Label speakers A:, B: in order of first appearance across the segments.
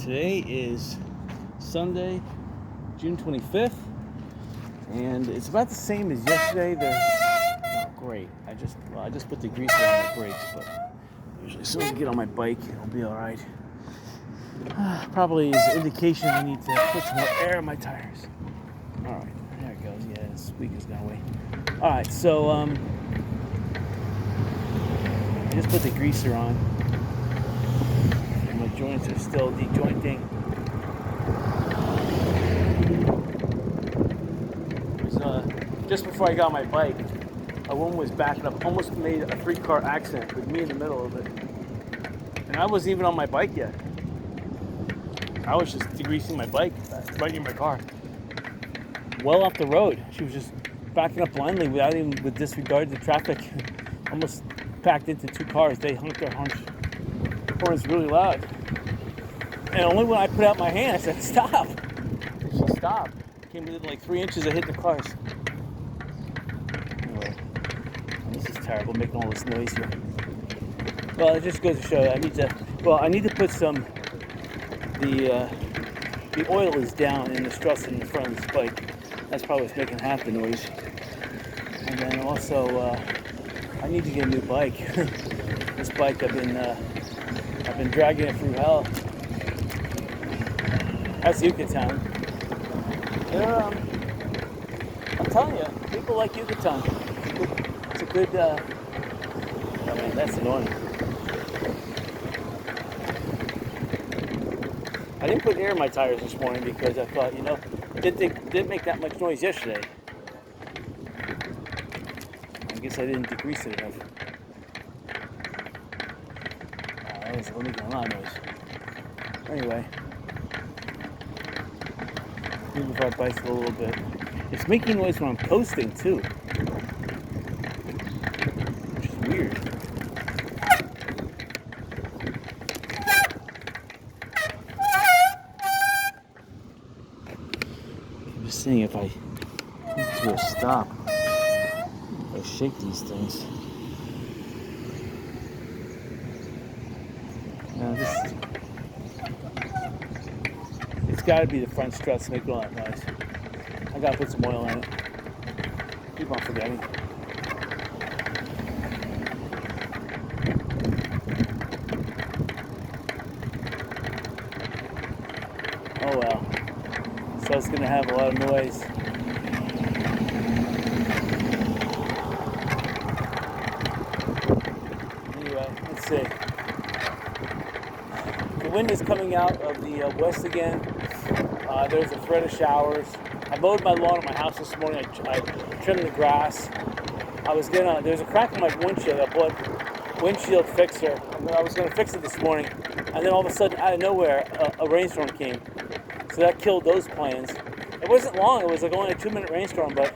A: Today is Sunday, June 25th, and it's about the same as yesterday. Great. I just put the grease on my brakes, but usually as soon as I get on my bike, it'll be all right. Probably is an indication I need to put some more air in my tires. All right, there it goes. Yeah, the squeak is going away. All right, so I just put the greaser on. My joints are still dejointing. Just before I got on my bike, a woman was backing up, almost made a 3-car accident with me in the middle of it. And I wasn't even on my bike yet. I was just degreasing my bike, right near my car. Well off the road. She was just backing up blindly with disregard to traffic. Almost packed into 2 cars. They honked their horns really loud. And only when I put out my hand, I said, stop. She stopped. Came within like 3 inches of hitting the cars. Anyway, this is terrible, making all this noise here. Well, it just goes to show you, I need to put some, the oil is down in the struts in the front of this bike. That's probably what's making half the noise. And then also, I need to get a new bike. This bike, I've been dragging it through hell. That's Yucatan. I'm telling you, people like Yucatan. It's a good, oh man, that's annoying. I didn't put air in my tires this morning because I thought, it didn't make that much noise yesterday. I guess I didn't degrease it enough. That was making a lot of noise. Anyway. Move our bicycle a little bit. It's making noise when I'm coasting too, which is weird. I'm just seeing if I come to a stop, if I shake these things. Now it's got to be the front struts making all that noise. I got to put some oil in it. Keep on forgetting. Oh well. So it's going to have a lot of noise. Anyway, let's see. The wind is coming out of the west again. There's a threat of showers. I mowed my lawn at my house this morning. I trimmed the grass. There's a crack in my windshield. I bought windshield fixer. I was gonna fix it this morning, and then all of a sudden, out of nowhere, a rainstorm came. So that killed those plans. It wasn't long. It was like only a 2-minute rainstorm, but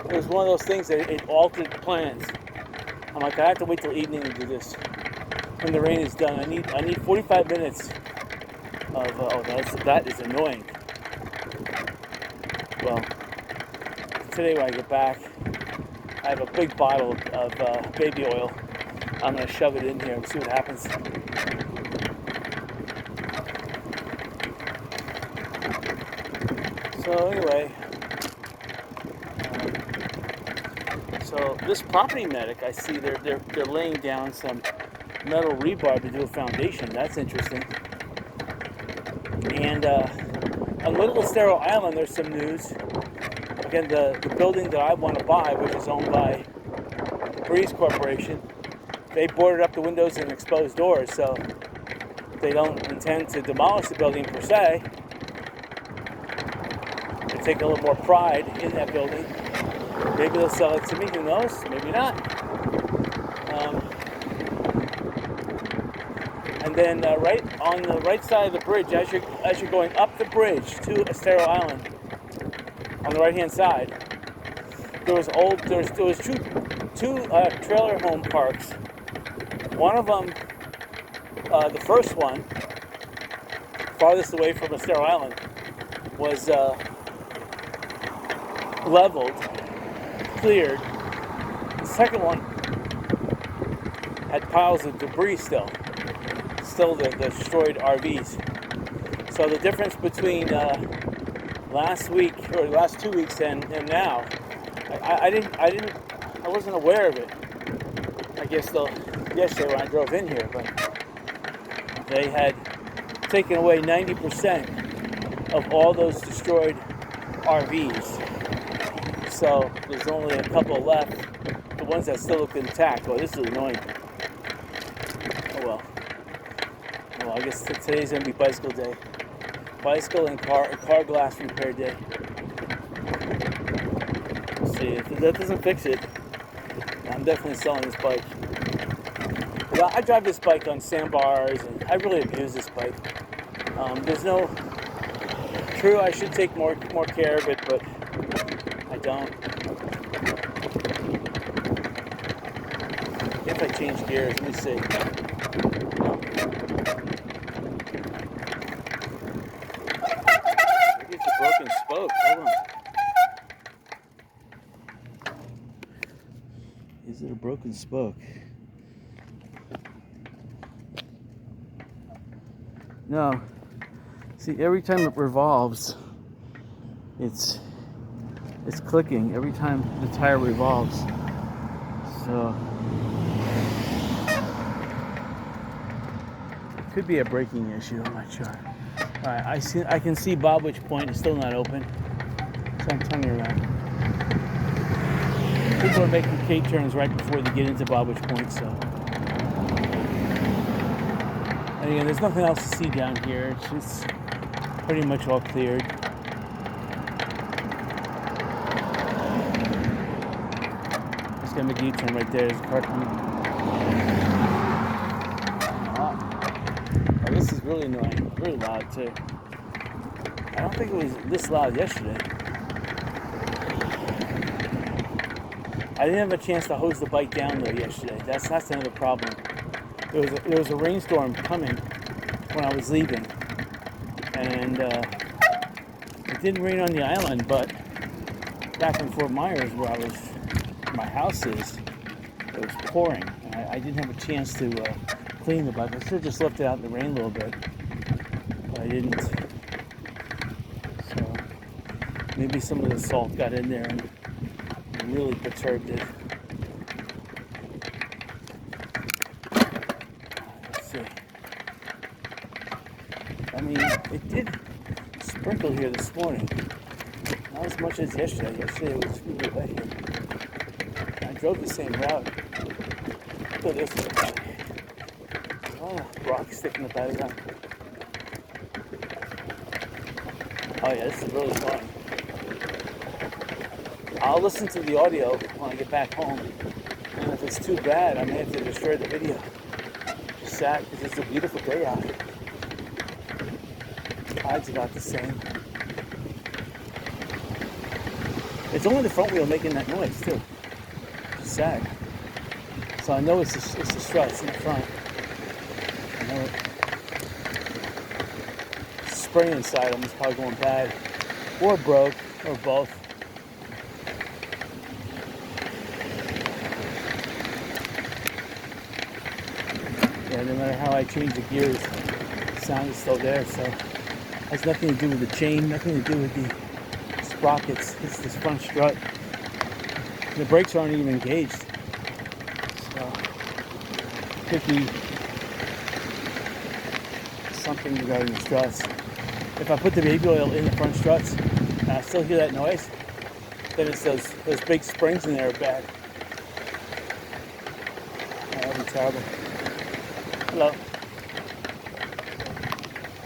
A: it was one of those things that it altered plans. I'm like, I have to wait till evening to do this. When the rain is done, I need 45 minutes of that is annoying. Well, today when I get back, I have a big bottle of baby oil. I'm going to shove it in here and see what happens. So anyway, so this property medic, I see they're laying down some metal rebar to do a foundation. That's interesting. And on Little Estero Island, there's some news. Again, the building that I want to buy, which is owned by the Breeze Corporation, they boarded up the windows and exposed doors, so they don't intend to demolish the building per se. They take a little more pride in that building. Maybe they'll sell it to me, who knows? Maybe not. And then right on the right side of the bridge, as you're going up the bridge to Estero Island, on the right-hand side, there was two trailer home parks. One of them, the first one, farthest away from Estero Island, was leveled, cleared. The second one had piles of debris still the destroyed RVs. So the difference between last week or the last 2 weeks and now, I wasn't aware of it. I guess though yesterday when I drove in here, but they had taken away 90% of all those destroyed RVs. So there's only a couple left, the ones that still look intact. Well, this is annoying. Oh well. Well, I guess today's gonna be bicycle day. Bicycle and car glass repair day. Let's see, if that doesn't fix it, I'm definitely selling this bike. Well, I drive this bike on sandbars, and I really abuse this bike. There's no true. I should take more care of it, but I don't. If I change gears, let me see. Maybe it's a broken spoke. Hold on. Is it a broken spoke? No. See, every time it revolves, it's clicking every time the tire revolves. So it could be a braking issue. I'm not sure. All right, I can see Bobwich Point is still not open, so I'm turning around. People are making K-turns right before they get into Bobwich Point, so. And again, there's nothing else to see down here. It's just pretty much all cleared. Just gonna make a U-turn right there. There's a car coming. Oh, this is really annoying. Really loud too. I don't think it was this loud yesterday. I didn't have a chance to hose the bike down though yesterday. That's another problem. There was a rainstorm coming when I was leaving, and it didn't rain on the island, but back in Fort Myers, where my house is, it was pouring. And I didn't have a chance to clean the bike. I should have just left it out in the rain a little bit, but I didn't. So maybe some of the salt got in there and really perturbed it. I mean, it did sprinkle here this morning. Not as much as yesterday. Yesterday it was really wet here. I drove the same route. Look at this one. Oh, rocks sticking up out of that. Oh yeah, this is really fun. I'll listen to the audio when I get back home. And if it's too bad, I may have to destroy the video. Just sad because it's a beautiful day out. Tide's about the same. It's only the front wheel making that noise too. It's sad. So I know it's the struts in the front. I know it. Spring inside them is probably going bad, or broke, or both. Yeah, no matter how I change the gears, the sound is still there. So. Has nothing to do with the chain, nothing to do with the sprockets. It's this front strut. The brakes aren't even engaged. So, could be something regarding the struts. If I put the baby oil in the front struts and I still hear that noise, then it's those big springs in there are bad. That would be terrible. Hello.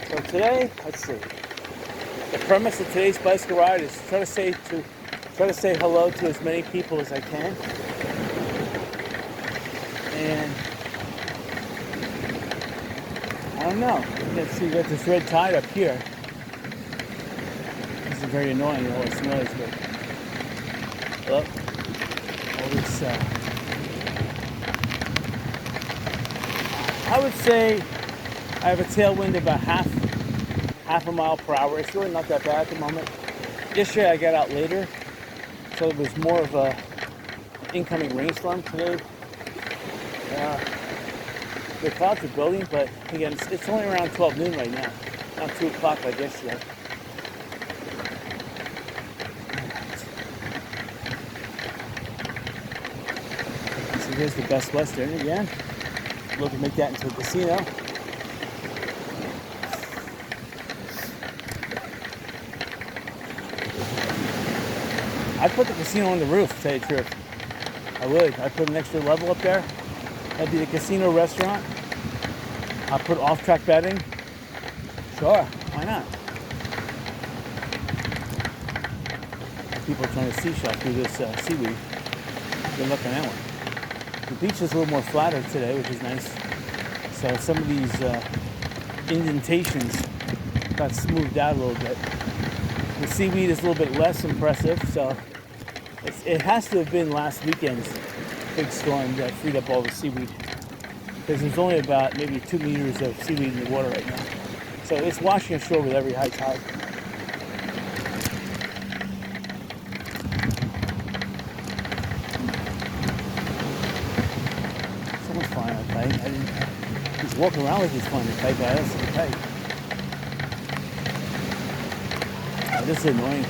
A: So today, let's see. The premise of today's bicycle ride is try to say hello to as many people as I can. And I don't know. Let's see, you got this red tide up here. This is very annoying, all this noise, but look, all this. I would say I have a tailwind about half a mile per hour. It's really not that bad at the moment. Yesterday I got out later, so it was more of a incoming rainstorm today. The clouds are building, but again, it's only around 12 noon right now. Not 2 o'clock like yesterday. So here's the Best Western again. Looking to make that into a casino. I'd put the casino on the roof, to tell you the truth. I would. I'd put an extra level up there. That'd be the casino restaurant. I'd put off-track betting. Sure, why not? People are trying to seashell through this seaweed. Good luck on that one. The beach is a little more flatter today, which is nice. So some of these indentations got smoothed out a little bit. The seaweed is a little bit less impressive, so it has to have been last weekend's big storm that freed up all the seaweed. Because there's only about maybe 2 meters of seaweed in the water right now. So it's washing ashore with every high tide. Someone's flying a kite. He's walking around like he's flying a kite, but I don't see the kite. Oh, this is annoying.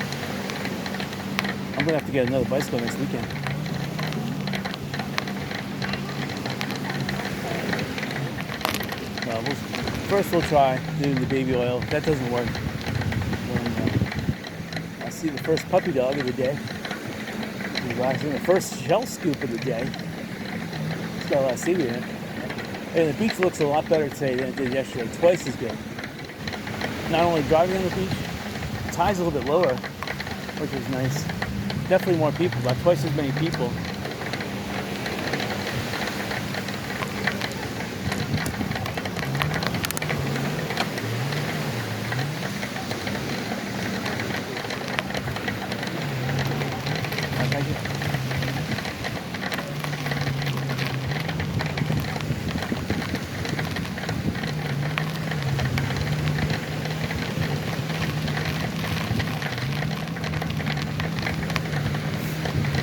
A: I'm gonna have to get another bicycle next weekend. First we'll try doing the baby oil. If that doesn't work, then I'll see the first puppy dog of the day. The first shell scoop of the day. It's got a lot of seaweed in it. And the beach looks a lot better today than it did yesterday. Twice as good. Not only driving on the beach, the tide's a little bit lower, which is nice. Definitely more people, about twice as many people.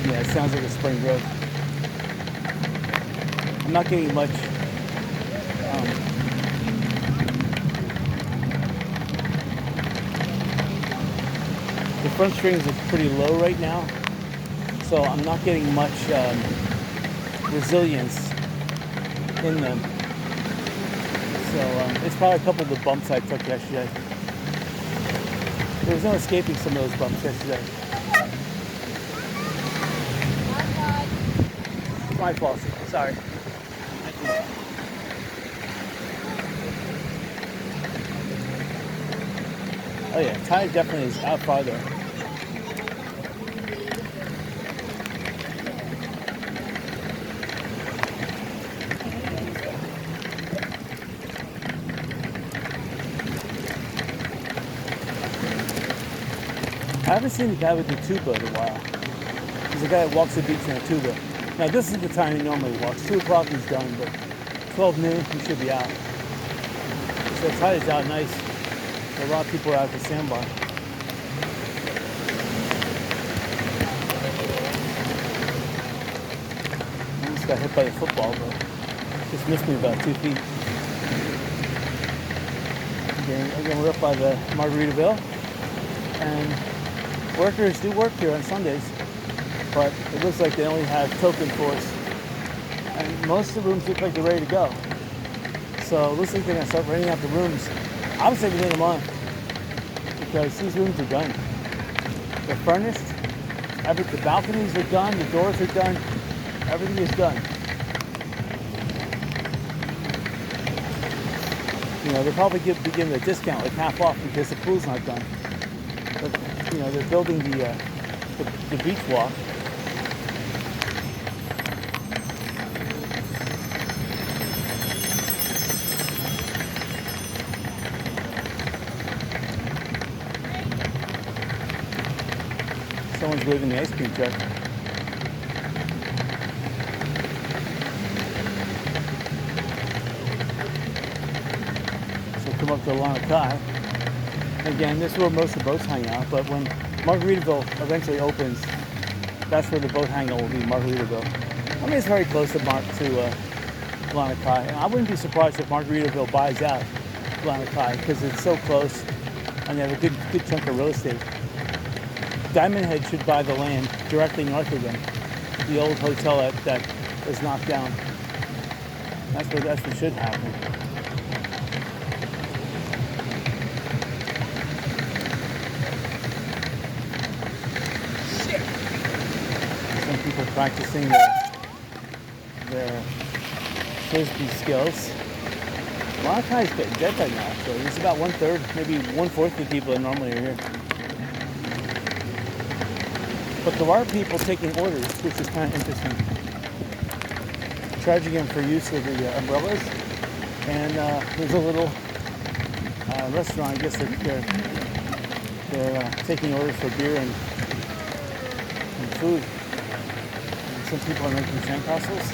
A: Yeah, it sounds like a spring growth. I'm not getting much the front strings are pretty low right now, so I'm not getting much resilience in them. So it's probably a couple of the bumps I took yesterday. There was no escaping some of those bumps yesterday. My fault. Sorry. Oh yeah, tide definitely is out farther. I haven't seen the guy with the tuba in a while. There's a guy that walks the beach in a tuba. Now this is the time he normally walks. 2 o'clock he's done, but 12 noon he should be out. So the tide is out nice. A lot of people are out at the sandbar. I almost got hit by the football, but just missed me about 2 feet. Again, we're up by the Margaritaville, and workers do work here on Sundays. But it looks like they only have token force. And most of the rooms look like they're ready to go. So it looks like they're going to start renting out the rooms, I would say within a month. Because these rooms are done. They're furnished. The balconies are done. The doors are done. Everything is done. You know, they'll probably begin the discount, like half off, because the pool's not done. But, you know, they're building the beach walk. Someone's waving the ice cream truck. So come up to Lana Kai. Again, this is where most of the boats hang out, but when Margaritaville eventually opens, that's where the boat hangout will be, Margaritaville. I mean, it's very close to Lana Kai. And I wouldn't be surprised if Margaritaville buys out Lanakai because it's so close and they have a good chunk of real estate. Diamond Head should buy the land directly north of them, the old hotel that was knocked down. That's what should happen. Some people practicing their frisbee skills. Lanakai is getting dead right now, actually. It's about 1/3, maybe 1/4 of the people that normally are here. But there are people taking orders, which is kind of interesting. Charging them for use of the umbrellas. And there's a little restaurant, I guess they're taking orders for beer and food. And some people are making sandcastles.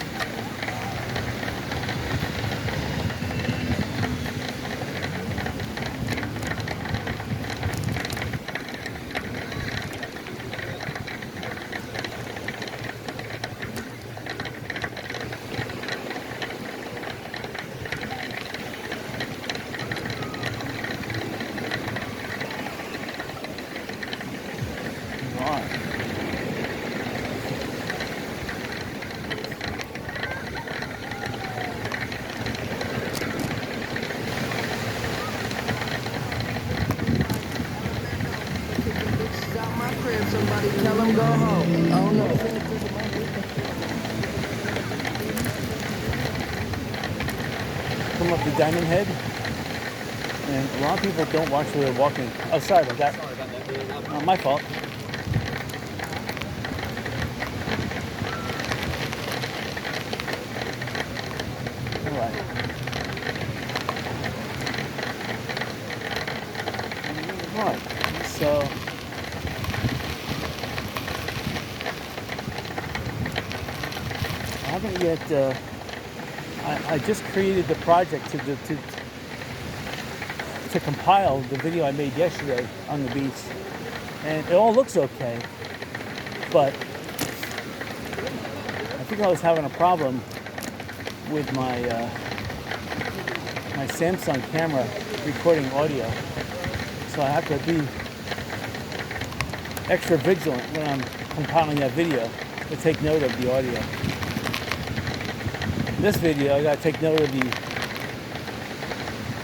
B: Somebody tell them go home. Oh no.
A: Come up to Diamond Head, and a lot of people don't watch where they're walking. Oh, sorry about that. Not my fault. All right. All right. So. I haven't yet. I just created the project to compile the video I made yesterday on the beach, and it all looks okay. But I think I was having a problem with my my Samsung camera recording audio, so I have to be extra vigilant when I'm compiling that video to take note of the audio. This video, I gotta take note of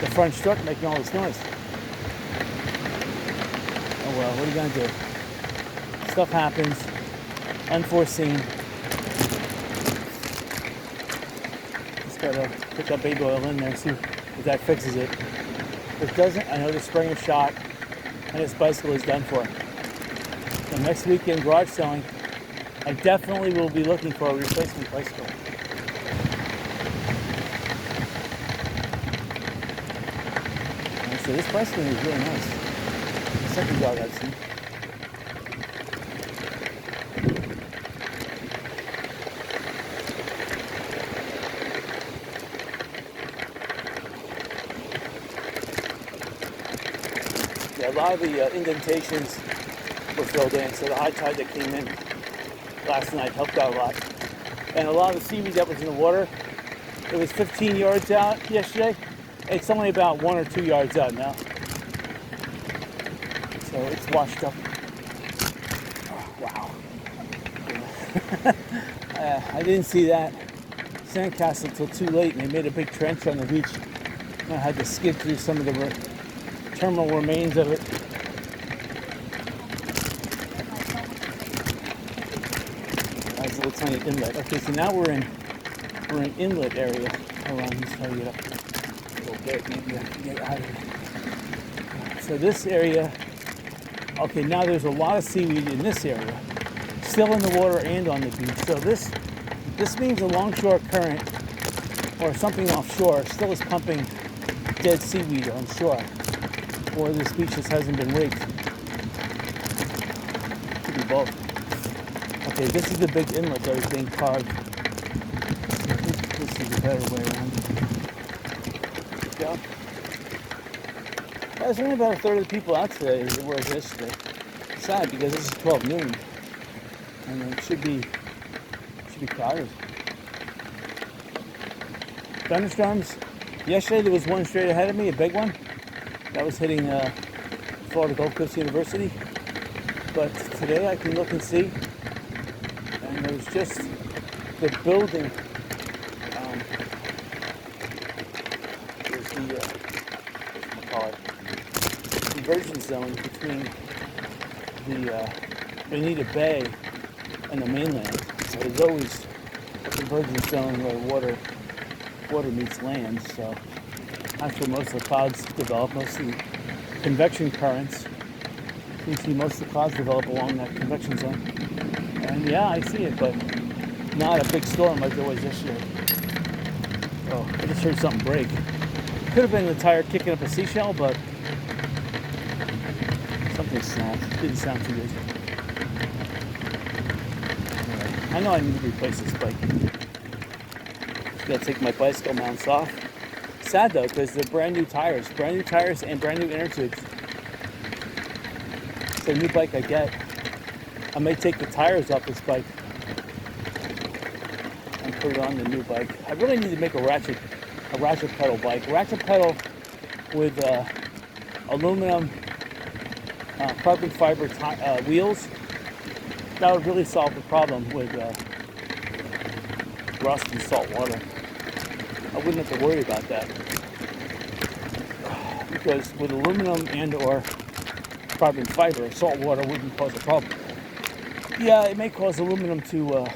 A: the front truck making all this noise. Oh well, what are you gonna do? Stuff happens, unforeseen. Just gotta put that baby oil in there, see if that fixes it. If it doesn't, I know the spring is shot and this bicycle is done for. So next weekend garage selling, I definitely will be looking for a replacement bicycle. So this bicycle is really nice. The second dog I've seen. Yeah, a lot of the indentations were filled in, so the high tide that came in last night helped out a lot. And a lot of the seaweed that was in the water, it was 15 yards out yesterday. It's only about 1 or 2 yards out now. So it's washed up. Oh, wow. I didn't see that sandcastle until too late, and they made a big trench on the beach. And I had to skid through some of the terminal remains of it. That's a little tiny inlet. Okay, so now we're in inlet area. Hold on, let's try to get up. Get out of here. So this area, okay, now there's a lot of seaweed in this area, still in the water and on the beach. So this means a longshore current or something offshore still is pumping dead seaweed on shore, or this beach just hasn't been rigged. Could be both. Okay, this is the big inlet that is being carved. This is a better way around. Yeah. There's only about 1/3 of the people out today as it was yesterday. Sad because this is 12 noon, and it should be crowded. Thunderstorms, Yesterday there was one straight ahead of me, a big one. That was hitting Florida Gulf Coast University. But today I can look and see, and there's just the building. There's the convergence zone between the Bonita Bay and the mainland. So there's always a convergence zone where water meets land. So that's where most of the clouds develop. Most of the convection currents. You can see most of the clouds develop along that convection zone. And yeah, I see it, but not a big storm like there was yesterday. Oh, I just heard something break. Could have been the tire kicking up a seashell, but something snapped. Didn't sound too good. Anyway, I know I need to replace this bike. Just gotta take my bicycle mounts off. Sad though, because they're brand new tires and brand new inner tubes. It's a new bike I get. I may take the tires off this bike and put it on the new bike. I really need to make a ratchet pedal bike. Ratchet pedal with aluminum carbon fiber wheels. That would really solve the problem with rust and salt water. I wouldn't have to worry about that. Because with aluminum and or carbon fiber, salt water wouldn't cause a problem. Yeah, it may cause aluminum to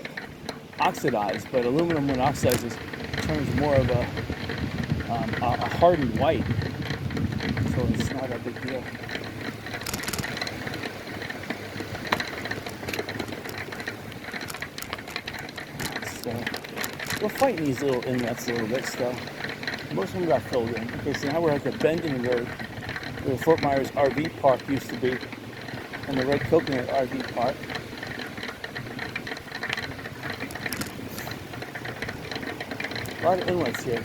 A: oxidize, but aluminum when oxidizes turns more of a hardened white, so it's not a big deal. So we're fighting these little inlets a little bit still. Most of them got filled in. Okay, so now we're at the bend in the road where Fort Myers RV Park used to be, and the Red Coconut RV Park. A lot of inlets here.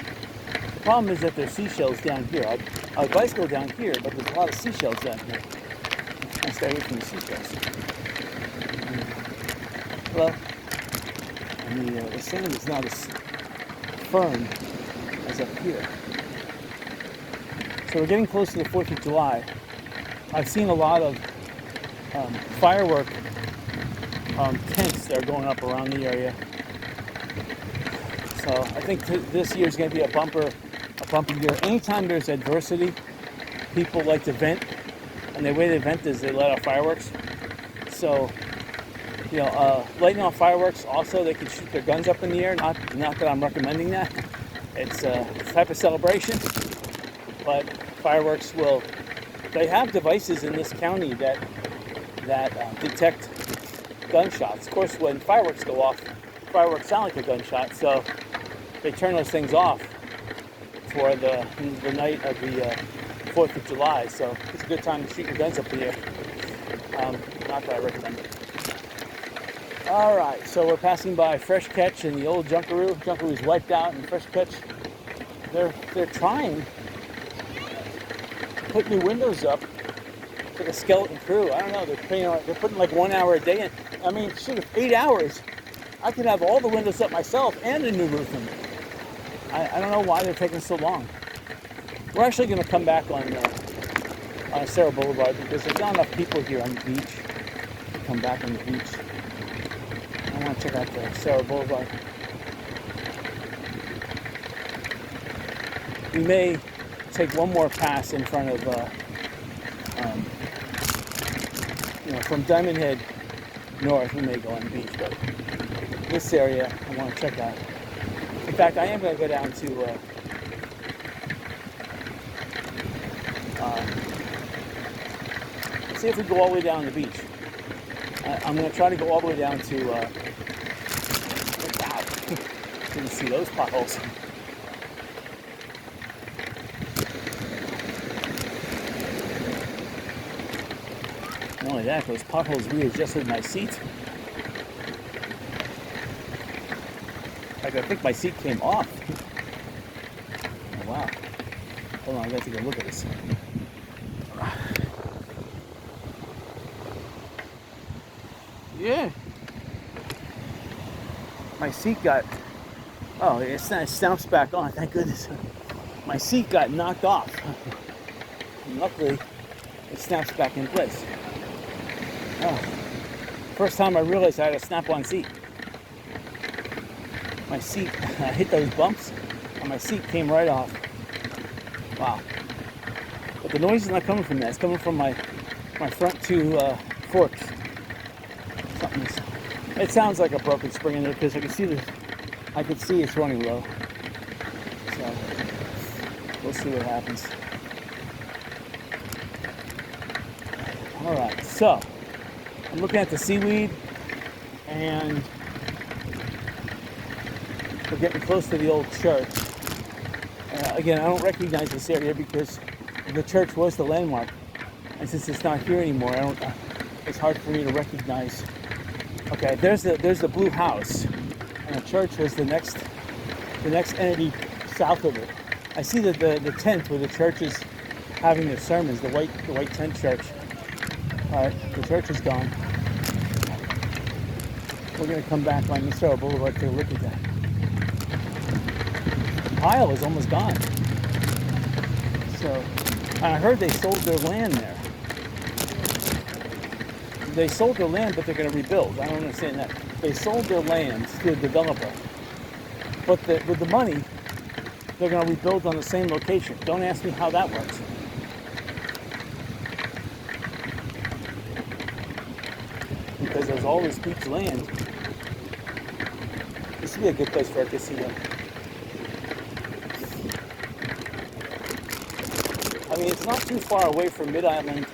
A: The problem is that there's seashells down here. I bicycle down here, but there's a lot of seashells down here. I stay away from the seashells. Well, and the sand is not as firm as up here. So we're getting close to the 4th of July. I've seen a lot of firework tents that are going up around the area. So I think this year is going to be a bumper year. Anytime there's adversity, people like to vent, and the way they vent is they let off fireworks. So, lighting off fireworks, also they can shoot their guns up in the air. Not that I'm recommending that. It's a type of celebration, but fireworks they have devices in this county that detect gunshots. Of course, when fireworks go off, fireworks sound like a gunshot, so they turn those things off for the night of the 4th of July. So it's a good time to shoot your guns up in the air. Not that I recommend it. All right, so we're passing by Fresh Catch and the old Junkaroo. Junkaroo's wiped out, and Fresh Catch, they're trying to put new windows up for the skeleton crew. I don't know, they're putting like 1 hour a day in. I mean, shit, 8 hours. I could have all the windows up myself and a new roof in. I don't know why they're taking so long. We're actually going to come back on Sarah Boulevard because there's not enough people here on the beach to come back on the beach. I want to check out the Sarah Boulevard. We may take one more pass in front of, from Diamond Head north, we may go on the beach, but this area I want to check out. In fact, I am going to go down to see if we go all the way down the beach. I'm going to try to go all the way down to wow, didn't see those potholes. Not only that, those potholes readjusted my seat. I think my seat came off. Oh, wow. Hold on, I gotta take a look at this. Yeah. My seat got, it stamps back on, thank goodness. my seat got knocked off. And luckily, it snaps back in place. Oh, first time I realized I had a snap-on seat. My seat, I hit those bumps, and my seat came right off. Wow. But the noise is not coming from that. It's coming from my front two forks. It sounds like a broken spring in there because I can see it's running low. So we'll see what happens. All right, so I'm looking at the seaweed, and we're getting close to the old church. Again, I don't recognize this area because the church was the landmark, and since it's not here anymore, it's hard for me to recognize. Okay, there's the blue house, and the church was the next entity south of it. I see that the tent where the church is having their sermons, the white tent church. All right, the church is gone. We're gonna come back on Minnesota Boulevard to look at that. Pile is almost gone. So I heard they sold their land there. They sold their land, but they're going to rebuild. I don't understand that. They sold their land to a developer, but with the money, they're going to rebuild on the same location. Don't ask me how that works. Because there's all this beach land. This would be a good place for a casino. I mean, it's not too far away from Mid-Island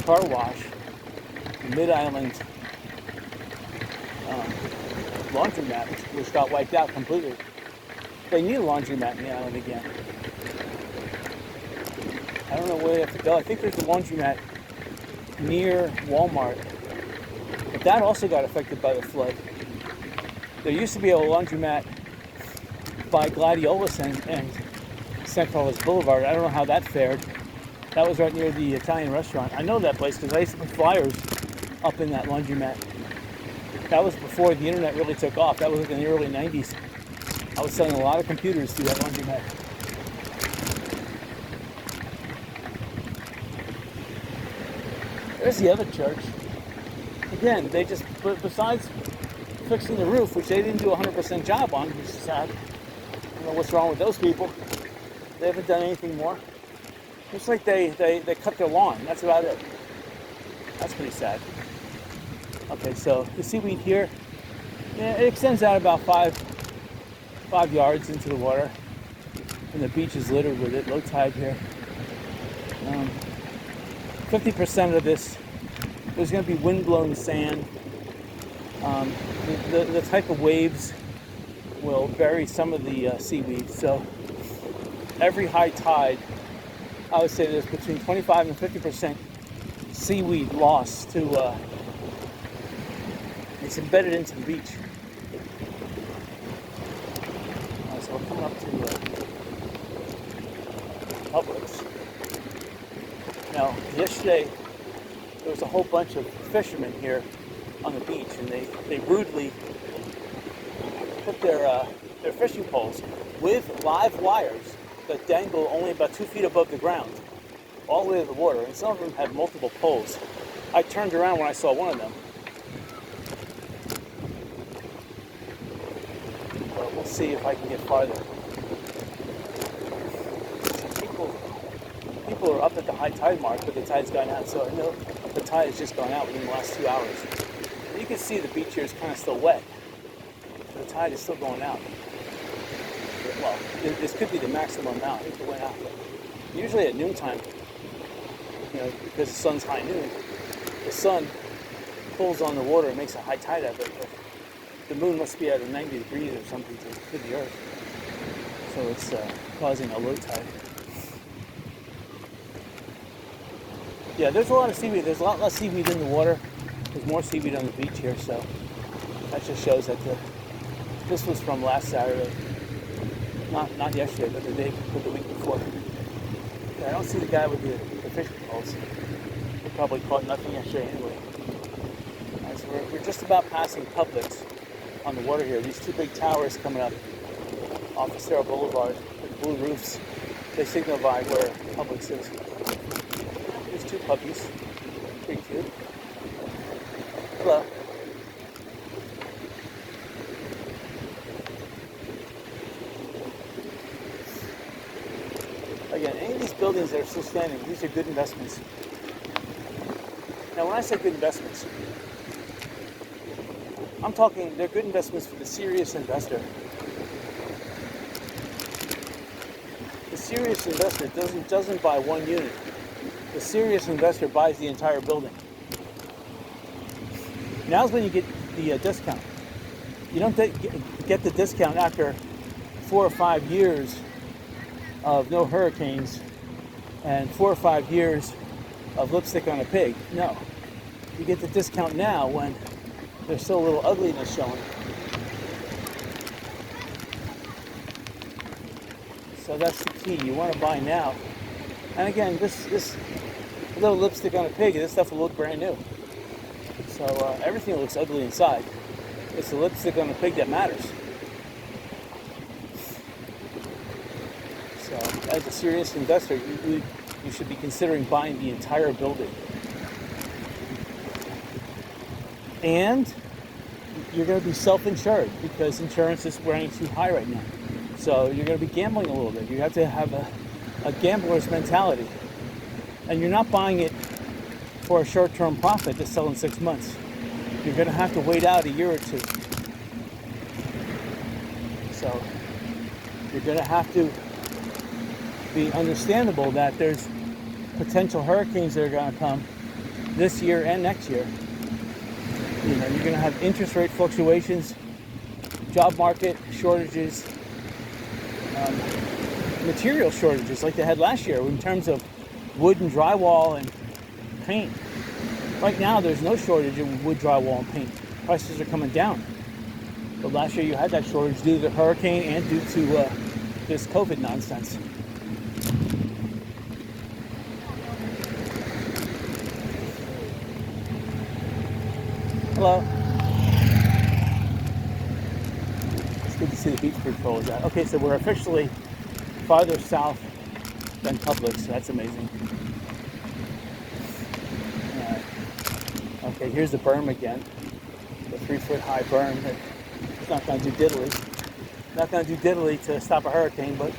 A: Car Wash, Mid-Island Laundromat, which got wiped out completely. They need a laundromat in the island again. I don't know where they have to go. I think there's a laundromat near Walmart, but that also got affected by the flood. There used to be a laundromat by Gladiolis and St. Paul's Boulevard. I don't know how that fared. That was right near the Italian restaurant. I know that place because I used to put flyers up in that laundromat. That was before the internet really took off. That was in the early 90s. I was selling a lot of computers through that laundromat. There's the other church. Again, they just, besides fixing the roof, which they didn't do a 100% job on, which is sad. I don't know what's wrong with those people. They haven't done anything more. Looks like they cut their lawn. That's about it. That's pretty sad. Okay, so the seaweed here, yeah, it extends out about five yards into the water, and the beach is littered with it. Low tide here. 50% of this, there's going to be wind-blown sand. The type of waves will bury some of the seaweed. So every high tide, I would say there's between 25 and 50% seaweed loss to, it's embedded into the beach. So we're coming up to Publix. Now, yesterday, there was a whole bunch of fishermen here on the beach, and they rudely put their fishing poles with live wires that dangle only about 2 feet above the ground, all the way to the water, and some of them had multiple poles. I turned around when I saw one of them. But we'll see if I can get farther. People are up at the high tide mark, but the tide's gone out, so I know the tide has just gone out within the last 2 hours. And you can see the beach here is kind of still wet. The tide is still going out. Well, this could be the maximum amount if it went out. But usually at noontime, because the sun's high noon, the sun pulls on the water and makes a high tide out of it. But the moon must be at 90 degrees or something to the earth. So it's causing a low tide. Yeah, there's a lot of seaweed. There's a lot less seaweed in the water. There's more seaweed on the beach here, so that just shows that this was from last Saturday. Not yesterday, but the week before. Yeah, I don't see the guy with the fishing poles. He probably caught nothing yesterday anyway. Right, so we're just about passing Publix. on the water here. These two big towers coming up off of Sarah Boulevard with blue roofs. They signify where Publix is. There's two puppies. Pretty cute. Hello. Again, any of these buildings that are still standing, these are good investments. Now, when I say good investments, I'm talking they're good investments for the serious investor. The serious investor doesn't buy one unit. The serious investor buys the entire building. Now's when you get the discount. You don't get the discount after 4 or 5 years of no hurricanes and 4 or 5 years of lipstick on a pig. No. You get the discount now when there's still a little ugliness showing. So that's the key. You want to buy now. And again, this little lipstick on a pig, this stuff will look brand new. So everything looks ugly inside. It's the lipstick on the pig that matters. So as a serious investor, you should be considering buying the entire building. And you're going to be self-insured because insurance is running too high right now. So you're going to be gambling a little bit. You have to have a gambler's mentality. And you're not buying it for a short-term profit to sell in 6 months. You're going to have to wait out a year or two. So you're going to have to be understandable that there's potential hurricanes that are going to come this year and next year. You know, you're going to have interest rate fluctuations, job market shortages, material shortages like they had last year in terms of wood and drywall and paint. Right now, there's no shortage of wood, drywall, and paint. Prices are coming down. But last year, you had that shortage due to the hurricane and due to this COVID nonsense. Hello. It's good to see the beach patrol is out. Okay, so we're officially farther south than Publix, so that's amazing. Okay, here's the berm again. The 3-foot high berm. It's not going to do diddly. Not going to do diddly to stop a hurricane, but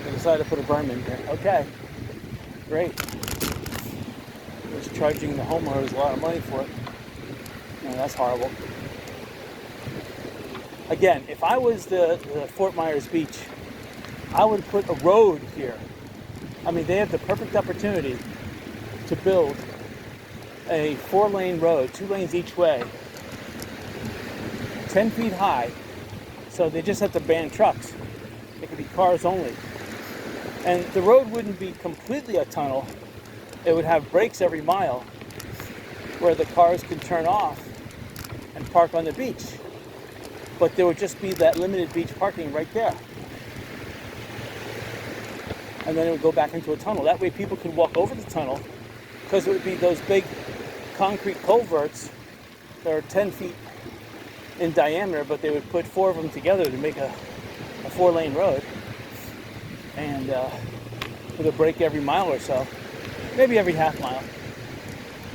A: they decided to put a berm in here. Okay, great. Just charging the homeowners a lot of money for it. No, that's horrible. Again, if I was the Fort Myers Beach, I would put a road here. I mean, they have the perfect opportunity to build a 4-lane road, 2 lanes each way, 10 feet high, so they just have to ban trucks. It could be cars only. And the road wouldn't be completely a tunnel. It would have breaks every mile where the cars could turn off and park on the beach. But there would just be that limited beach parking right there. And then it would go back into a tunnel. That way people could walk over the tunnel because it would be those big concrete culverts that are 10 feet in diameter, but they would put 4 of them together to make a 4-lane road. And with a break every mile or so, maybe every half mile.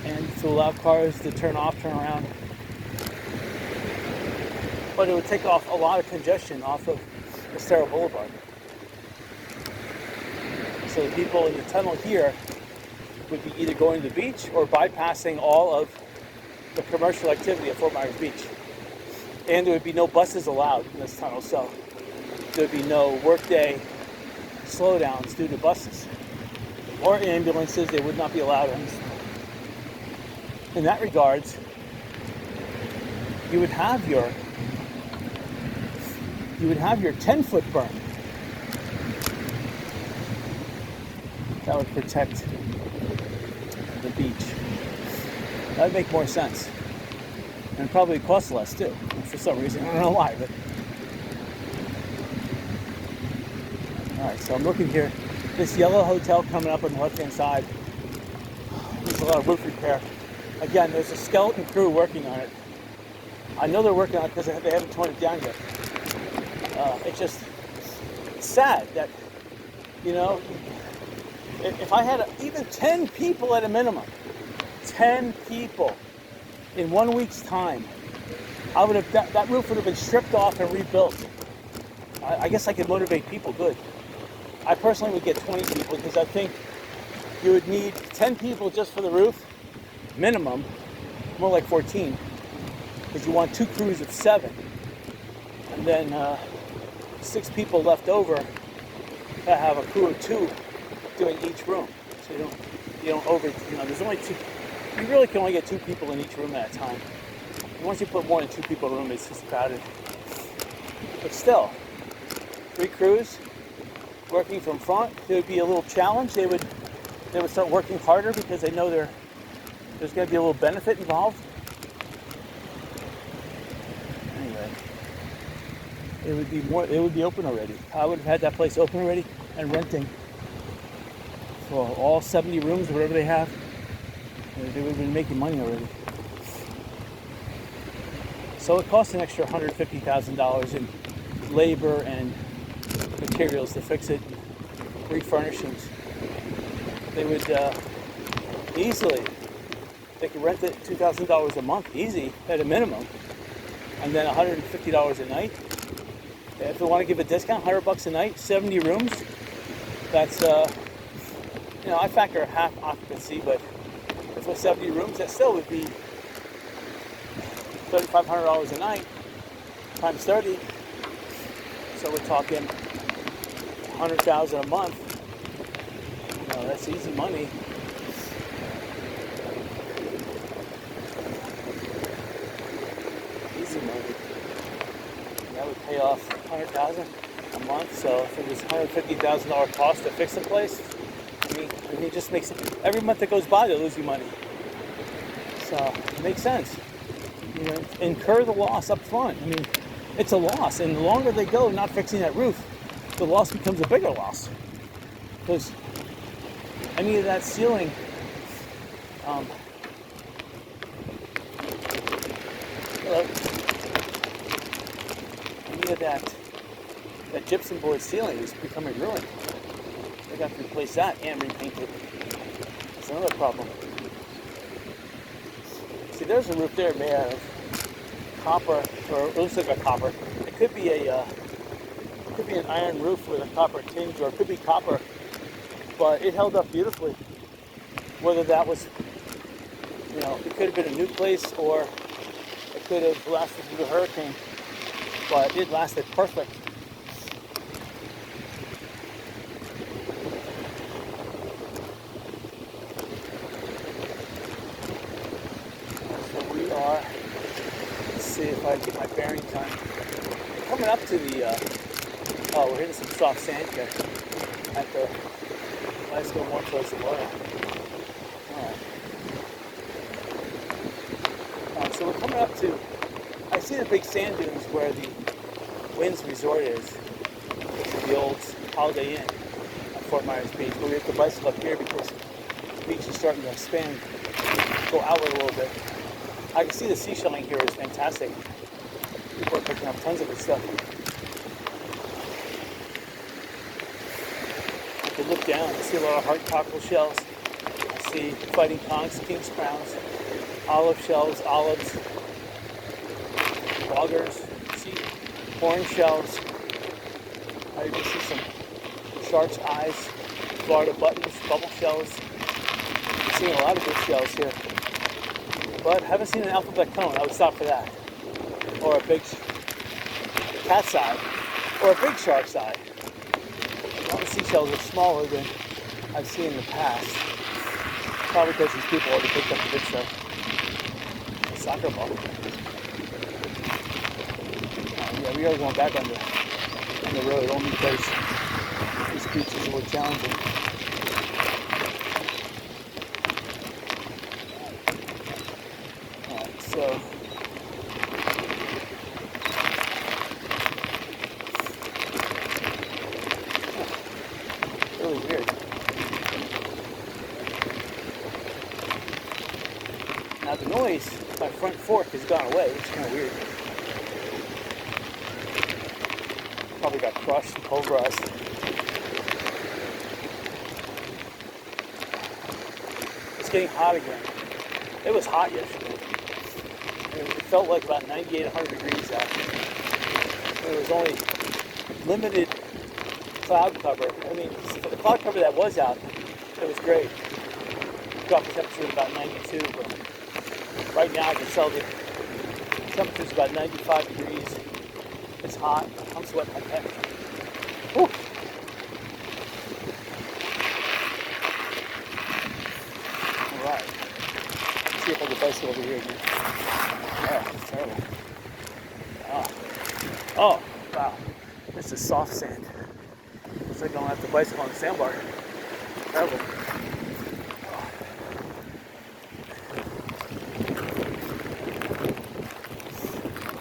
A: And to allow cars to turn off, turn around. But it would take off a lot of congestion off of the Sarah Boulevard. So the people in the tunnel here would be either going to the beach or bypassing all of the commercial activity at Fort Myers Beach. And there would be no buses allowed in this tunnel, so there would be no workday slowdowns due to buses. Or ambulances, they would not be allowed in this tunnel. In that regards, you would have your 10-foot berm. That would protect the beach. That would make more sense. And probably cost less too, for some reason. I don't know why, but. Alright, so I'm looking here. This yellow hotel coming up on the left-hand side. There's a lot of roof repair. Again, there's a skeleton crew working on it. I know they're working on it because they haven't torn it down yet. It's just sad that, you know, if I had even 10 people at a minimum, 10 people in 1 week's time, I would have that roof would have been stripped off and rebuilt. I guess I could motivate people. Good. I personally would get 20 people because I think you would need 10 people just for the roof, minimum, more like 14, because you want 2 crews of 7, and then 6 people left over that have a crew of 2 doing each room. So you don't there's only 2. You really can only get 2 people in each room at a time. And once you put more than 2 people in a room, it's just crowded. But still, 3 crews working from front, it would be a little challenge. They would start working harder because they know there's going to be a little benefit involved. Anyway, it would be open already. I would have had that place open already and renting for all 70 rooms, whatever they have. They would have been making money already. So it costs an extra $150,000 in labor and materials to fix it, refurnishings. They would easily, they could rent it $2,000 a month, easy, at a minimum, and then $150 a night. If they want to give a discount, $100 a night, 70 rooms, that's, I factor half occupancy, but for 70 rooms, that still would be $3,500 a night times 30. So we're talking $100,000 a month. That's easy money. Easy money. That would pay off $100,000 a month. So if it was $150,000 cost to fix the place, it just makes it, every month that goes by, they're losing money. So it makes sense. Incur the loss up front. It's a loss, and the longer they go not fixing that roof, the loss becomes a bigger loss. Because any of that ceiling, any of that gypsum board ceiling is becoming ruined. They got to replace that and repaint it. That's another problem. See, there's a roof there made out of copper, or it looks like a copper. It could be an iron roof with a copper tinge, or it could be copper, but it held up beautifully. Whether that was, it could have been a new place, or it could have lasted through the hurricane, but it lasted perfect. Let's see if I get my bearings on. Coming up to we're hitting some soft sand here at the, let's go more towards the water. Alright, so we're coming up to, I see the big sand dunes where the Winds Resort is. The old Holiday Inn at Fort Myers Beach. But we have to bicycle up here because the beach is starting to expand, go outward a little bit. I can see the seashelling here is fantastic. People are picking up tons of good stuff. I can look down, I see a lot of heart cockle shells. I see fighting conchs, king's crowns, olive shells, olives, loggers. I see horn shells. I even see some shark's eyes, Florida buttons, bubble shells. I'm seeing a lot of good shells here. But haven't seen an alphabet cone. I would stop for that. Or a big cat's eye. Or a big shark's eye. A lot of seashells are smaller than I've seen in the past. Probably because these people already picked up the big stuff. A soccer ball. Yeah, we are going back on the road only because this beach is a little challenging. So really weird. Now the noise my front fork has gone away, which is kind of weird. Probably got crushed and pulverized. It's getting hot again. It was hot yesterday. It felt like about 98, 100 degrees out. There was only limited cloud cover. I mean, for the cloud cover that was out, it was great. Dropped the temperature to about 92, but right now I can tell the temperature's about 95 degrees. It's hot. I'm sweating like heck. Whew. Alright. Let's see if I can bicycle over here again. Oh, it's terrible. Oh, wow. This is soft sand. Looks like I don't have to bicycle on the sandbar. Terrible.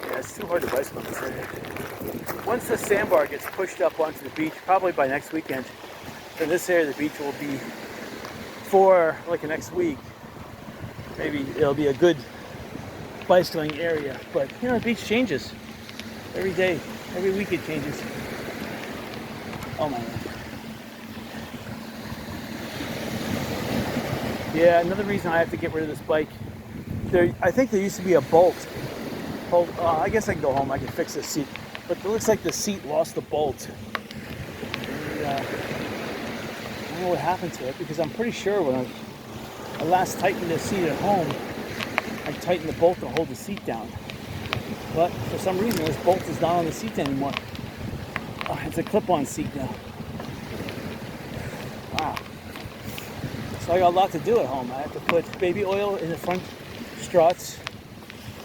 A: Yeah, it's too hard to bicycle on this area. Once the sandbar gets pushed up onto the beach, probably by next weekend, then this area of the beach will be, for like the next week, maybe it'll be a good bicycling area. But you know, the beach changes every day, every week it changes. Oh my God. Yeah, another reason I have to get rid of this bike. I think there used to be a bolt. I guess I can go home. I can fix this seat. But it looks like the seat lost the bolt. And, I don't know what happened to it, because I'm pretty sure when I last tightened the seat at home, I tightened the bolt to hold the seat down. But for some reason, this bolt is not on the seat anymore. Oh, it's a clip-on seat now. Wow. So I got a lot to do at home. I have to put baby oil in the front struts.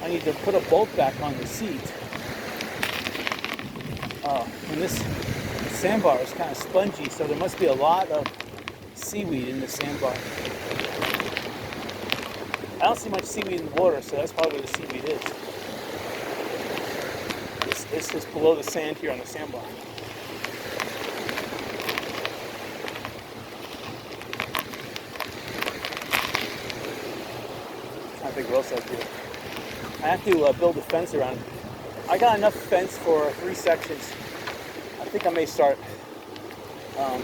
A: I need to put a bolt back on the seat. And this sandbar is kind of spongy, so there must be a lot of seaweed in the sandbar. I don't see much seaweed in the water, so that's probably where the seaweed is. This is below the sand here on the sandbar. I think what else I do. I have to build a fence around it. I got enough fence for 3 sections. I think I may start. I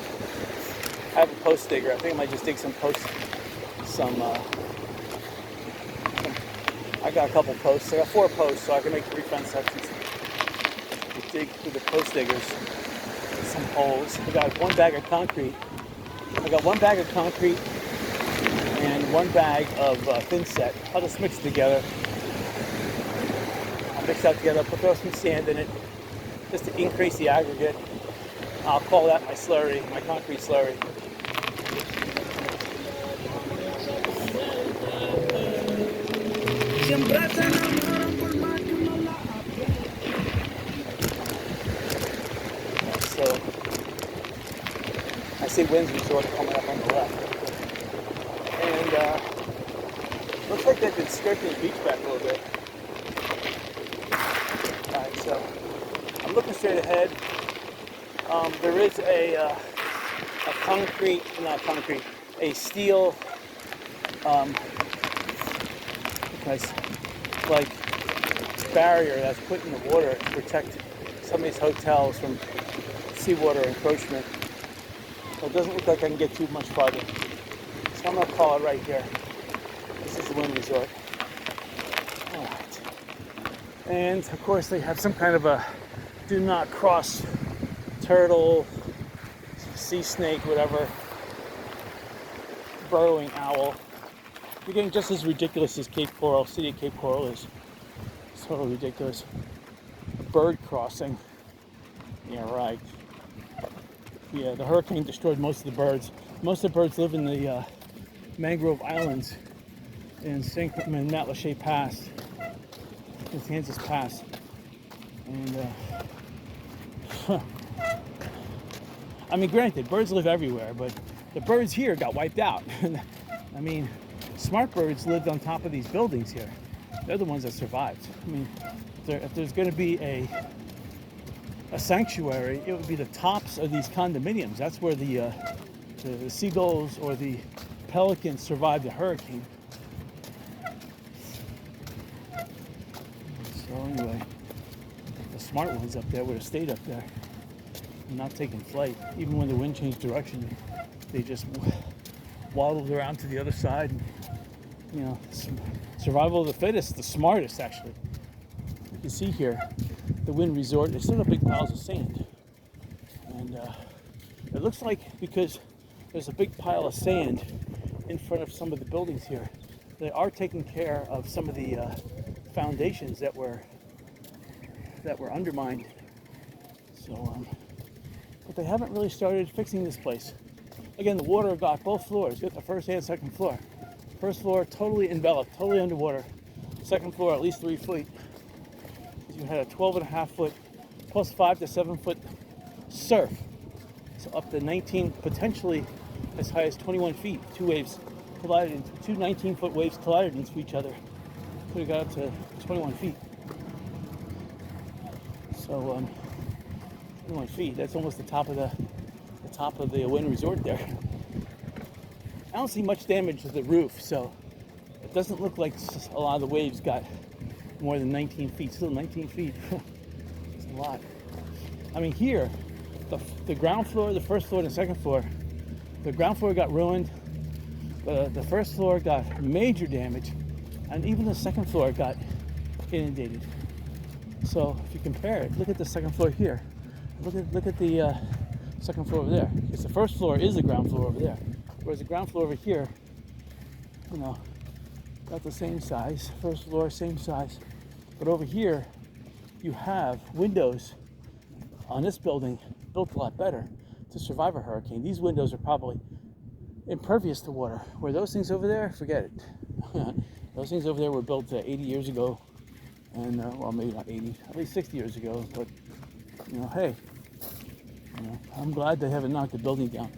A: have a post digger. I think I might just dig some posts. I got a couple posts. I got 4 posts, so I can make 3 fence sections. Dig with the post diggers some holes. I got 1 bag of concrete. I got 1 bag of concrete and 1 bag of thin set. I'll just mix it together. I'll mix that together, throw some sand in it just to increase the aggregate. I'll call that my slurry, my concrete slurry. So I see Winds Resort coming up on the left. And looks like they've been scraping the beach back a little bit. Alright, so I'm looking straight ahead. There is a steel, barrier that's put in the water to protect some of these hotels from seawater encroachment. So it doesn't look like I can get too much farther. So I'm going to call it right here. This is the Wind Resort. Alright. And of course they have some kind of a do not cross turtle, sea snake, whatever, burrowing owl. You're getting just as ridiculous as Cape Coral. City of Cape Coral is so ridiculous. Bird crossing. Yeah, right. Yeah, the hurricane destroyed most of the birds. Most of the birds live in the mangrove islands in Matlacha Pass, in Kansas Pass. And I mean, granted, birds live everywhere, but the birds here got wiped out. I mean, smart birds lived on top of these buildings here. They're the ones that survived. I mean, if there's going to be a sanctuary, it would be the tops of these condominiums. That's where the seagulls or the pelicans survived the hurricane. anyway, the smart ones up there would have stayed up there and not taken flight. Even when the wind changed direction, they just waddled around to the other side. And, you know, survival of the fittest, the smartest actually. You can see here, the wind resort, it's sort of big piles of sand. And it looks like because there's a big pile of sand in front of some of the buildings here, they are taking care of some of the foundations that were undermined. So, but they haven't really started fixing this place. Again, the water got both floors. You got the first and second floor. First floor totally enveloped, totally underwater. Second floor at least 3 feet. You had a 12.5 foot plus 5 to 7 foot surf. So up to 19, potentially as high as 21 feet. Two waves collided into, two 19-foot waves collided into each other. Could have got up to 21 feet. So 21 feet, that's almost the top of the wind resort there. I don't see much damage to the roof, so it doesn't look like a lot of the waves got more than 19 feet. Still 19 feet. It's a lot. I mean, here, the ground floor, the first floor, and the second floor, the ground floor got ruined. The first floor got major damage, and even the second floor got inundated. So if you compare it, look at the second floor here. Look at the second floor over there. Because the first floor is the ground floor over there, whereas the ground floor over here, you know, about the same size. First floor, same size. But over here, you have windows on this building built a lot better to survive a hurricane. These windows are probably impervious to water. Where those things over there, forget it. Those things over there were built 80 years ago. And, well, maybe not 80, at least 60 years ago. But, you know, hey, you know, I'm glad they haven't knocked the building down.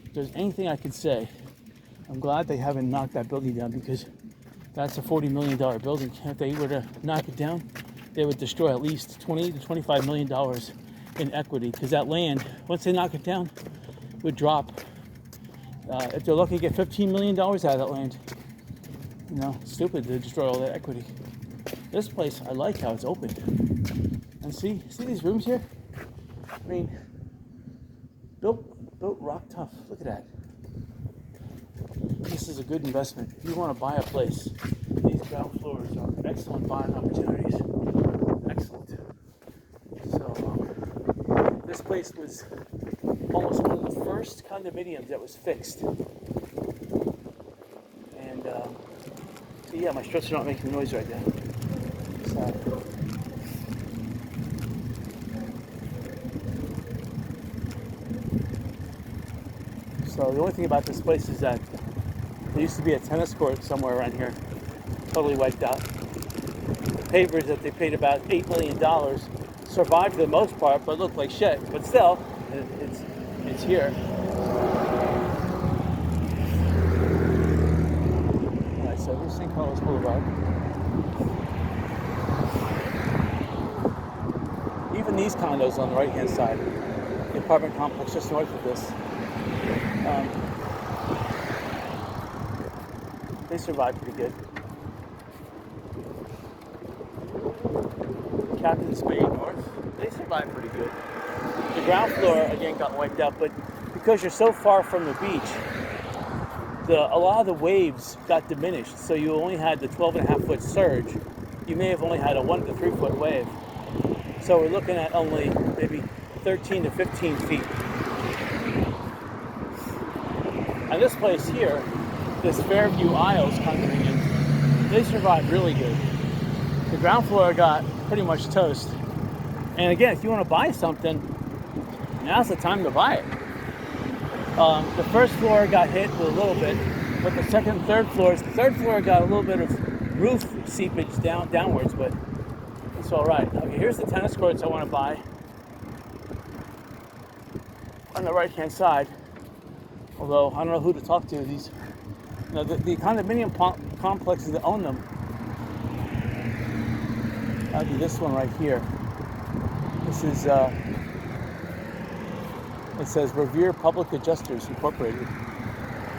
A: If there's anything I could say, I'm glad they haven't knocked that building down, because that's a $40 million building. If they were to knock it down, they would destroy at least $20 to $25 million in equity, because that land, once they knock it down, would drop. If they're lucky to get $15 million out of that land, you know, it's stupid to destroy all that equity. This place, I like how it's open. And see these rooms here? I mean, built rock tough. Look at that. This is a good investment. If you want to buy a place, these ground floors are excellent buying opportunities. Excellent. So this place was almost one of the first condominiums that was fixed. And yeah, my struts are not making noise right now. So the only thing about this place is that there used to be a tennis court somewhere around here, totally wiped out. The pavers that they paid about $8 million survived for the most part, but looked like shit. But still, it's here. Alright, so here's St. Carlos Boulevard. Even these condos on the right-hand side, the apartment complex just north of this, they survived pretty good. Captain's Bay North, they survived pretty good. The ground floor, again, got wiped out, but because you're so far from the beach, a lot of the waves got diminished, so you only had the 12.5 foot surge. You may have only had a 1 to 3 foot wave. So we're looking at only maybe 13 to 15 feet. And this place here, this Fairview Isles condominium, they survived really good. The ground floor got pretty much toast. And again, if you want to buy something, now's the time to buy it. The first floor got hit with a little bit, but the second and third floors, the third floor got a little bit of roof seepage downwards, but it's all right. Okay, here's the tennis courts I want to buy. On the right-hand side, although I don't know who to talk to. These, you know, the condominium complexes that own them. That'd be this one right here. This is, it says Revere Public Adjusters Incorporated.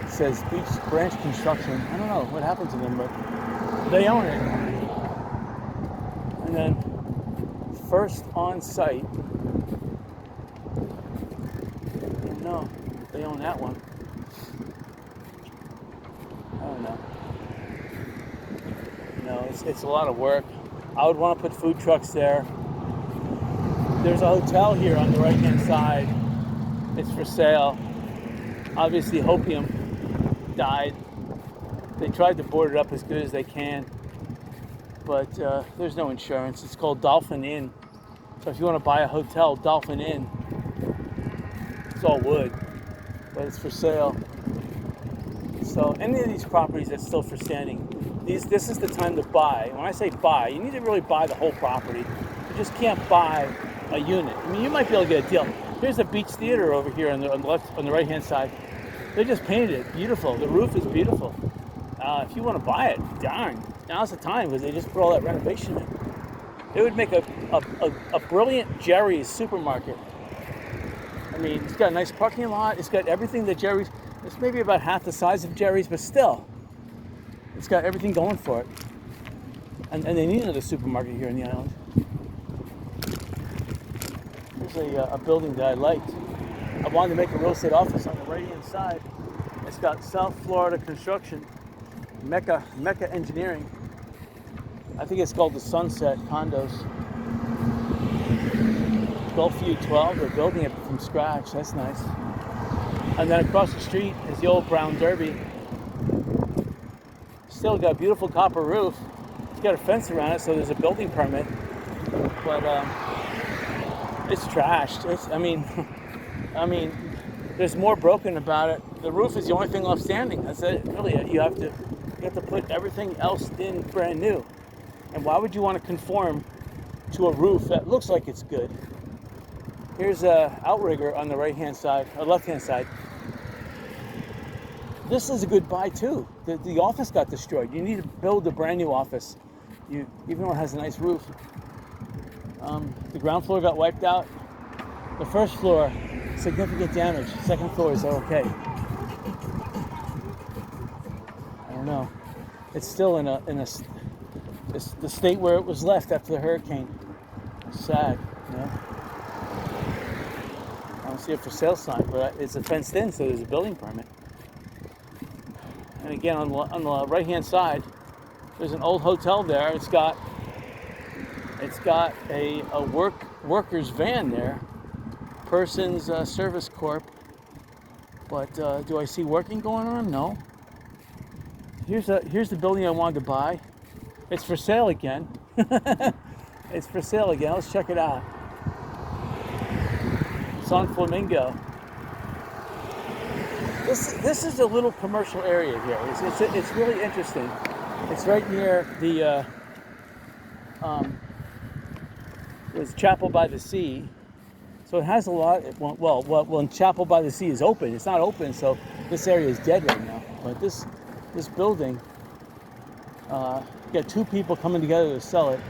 A: It says Beach Branch Construction. I don't know what happened to them, but they own it. And then First on site. No, they own that one. I don't know. No, it's a lot of work. I would want to put food trucks there. There's a hotel here on the right-hand side. It's for sale. Obviously, Hopium died. They tried to board it up as good as they can, but there's no insurance. It's called Dolphin Inn. So if you want to buy a hotel, Dolphin Inn, it's all wood, but it's for sale. So any of these properties that's still for standing, this is the time to buy. When I say buy, you need to really buy the whole property. You just can't buy a unit. I mean, you might be able to get a deal. There's a Beach Theater over here on the left, on the right-hand side. They just painted it beautiful. The roof is beautiful. If you want to buy it, darn, now's the time because they just put all that renovation in. It would make a brilliant Jerry's supermarket. I mean, it's got a nice parking lot. It's got everything that Jerry's. It's maybe about half the size of Jerry's, but still, it's got everything going for it. And they need another supermarket here in the island. Here's a building that I liked. I wanted to make a real estate office on the right-hand side. It's got South Florida Construction, Mecca Engineering. I think it's called the Sunset Condos. Gulfview 12, they're building it from scratch. That's nice. And then across the street is the old Brown Derby. Still got a beautiful copper roof. It's got a fence around it, so there's a building permit. But it's trashed. I mean, there's more broken about it. The roof is the only thing left standing. That's it. Really, you have to put everything else in brand new. And why would you want to conform to a roof that looks like it's good? Here's a outrigger on the right-hand side, or left-hand side. This is a good buy too. The office got destroyed. You need to build a brand new office. Even though it has a nice roof. The ground floor got wiped out. The first floor, significant damage. Second floor is okay. I don't know. It's still in the state where it was left after the hurricane. It's sad, you know. I don't see a for sale sign, but it's fenced in, so there's a building permit. And again, on the right-hand side, there's an old hotel there. It's got a worker's van there, Person's Service Corp. But do I see working going on? No. Here's the building I wanted to buy. It's for sale again. It's for sale again. Let's check it out. It's on Flamingo. This is a little commercial area here. It's really interesting. It's right near the was Chapel by the Sea, so it has a lot. Well, Chapel by the Sea is open. It's not open, so this area is dead right now. But this building, got two people coming together to sell it.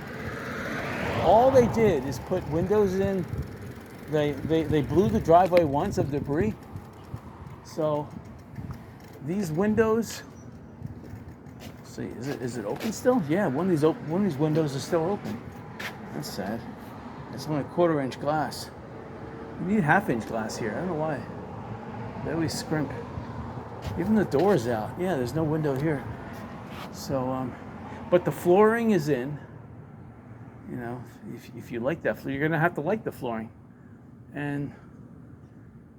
A: All they did is put windows in. They blew the driveway once of debris. So these windows. Let's see, is it open still? Yeah, one of these windows is still open. That's sad. It's only 1/4-inch glass. You need 1/2-inch glass here. I don't know why. They always scrimp. Even the door's out. Yeah, there's no window here. So, but the flooring is in. You know, if you like that floor, you're gonna have to like the flooring. And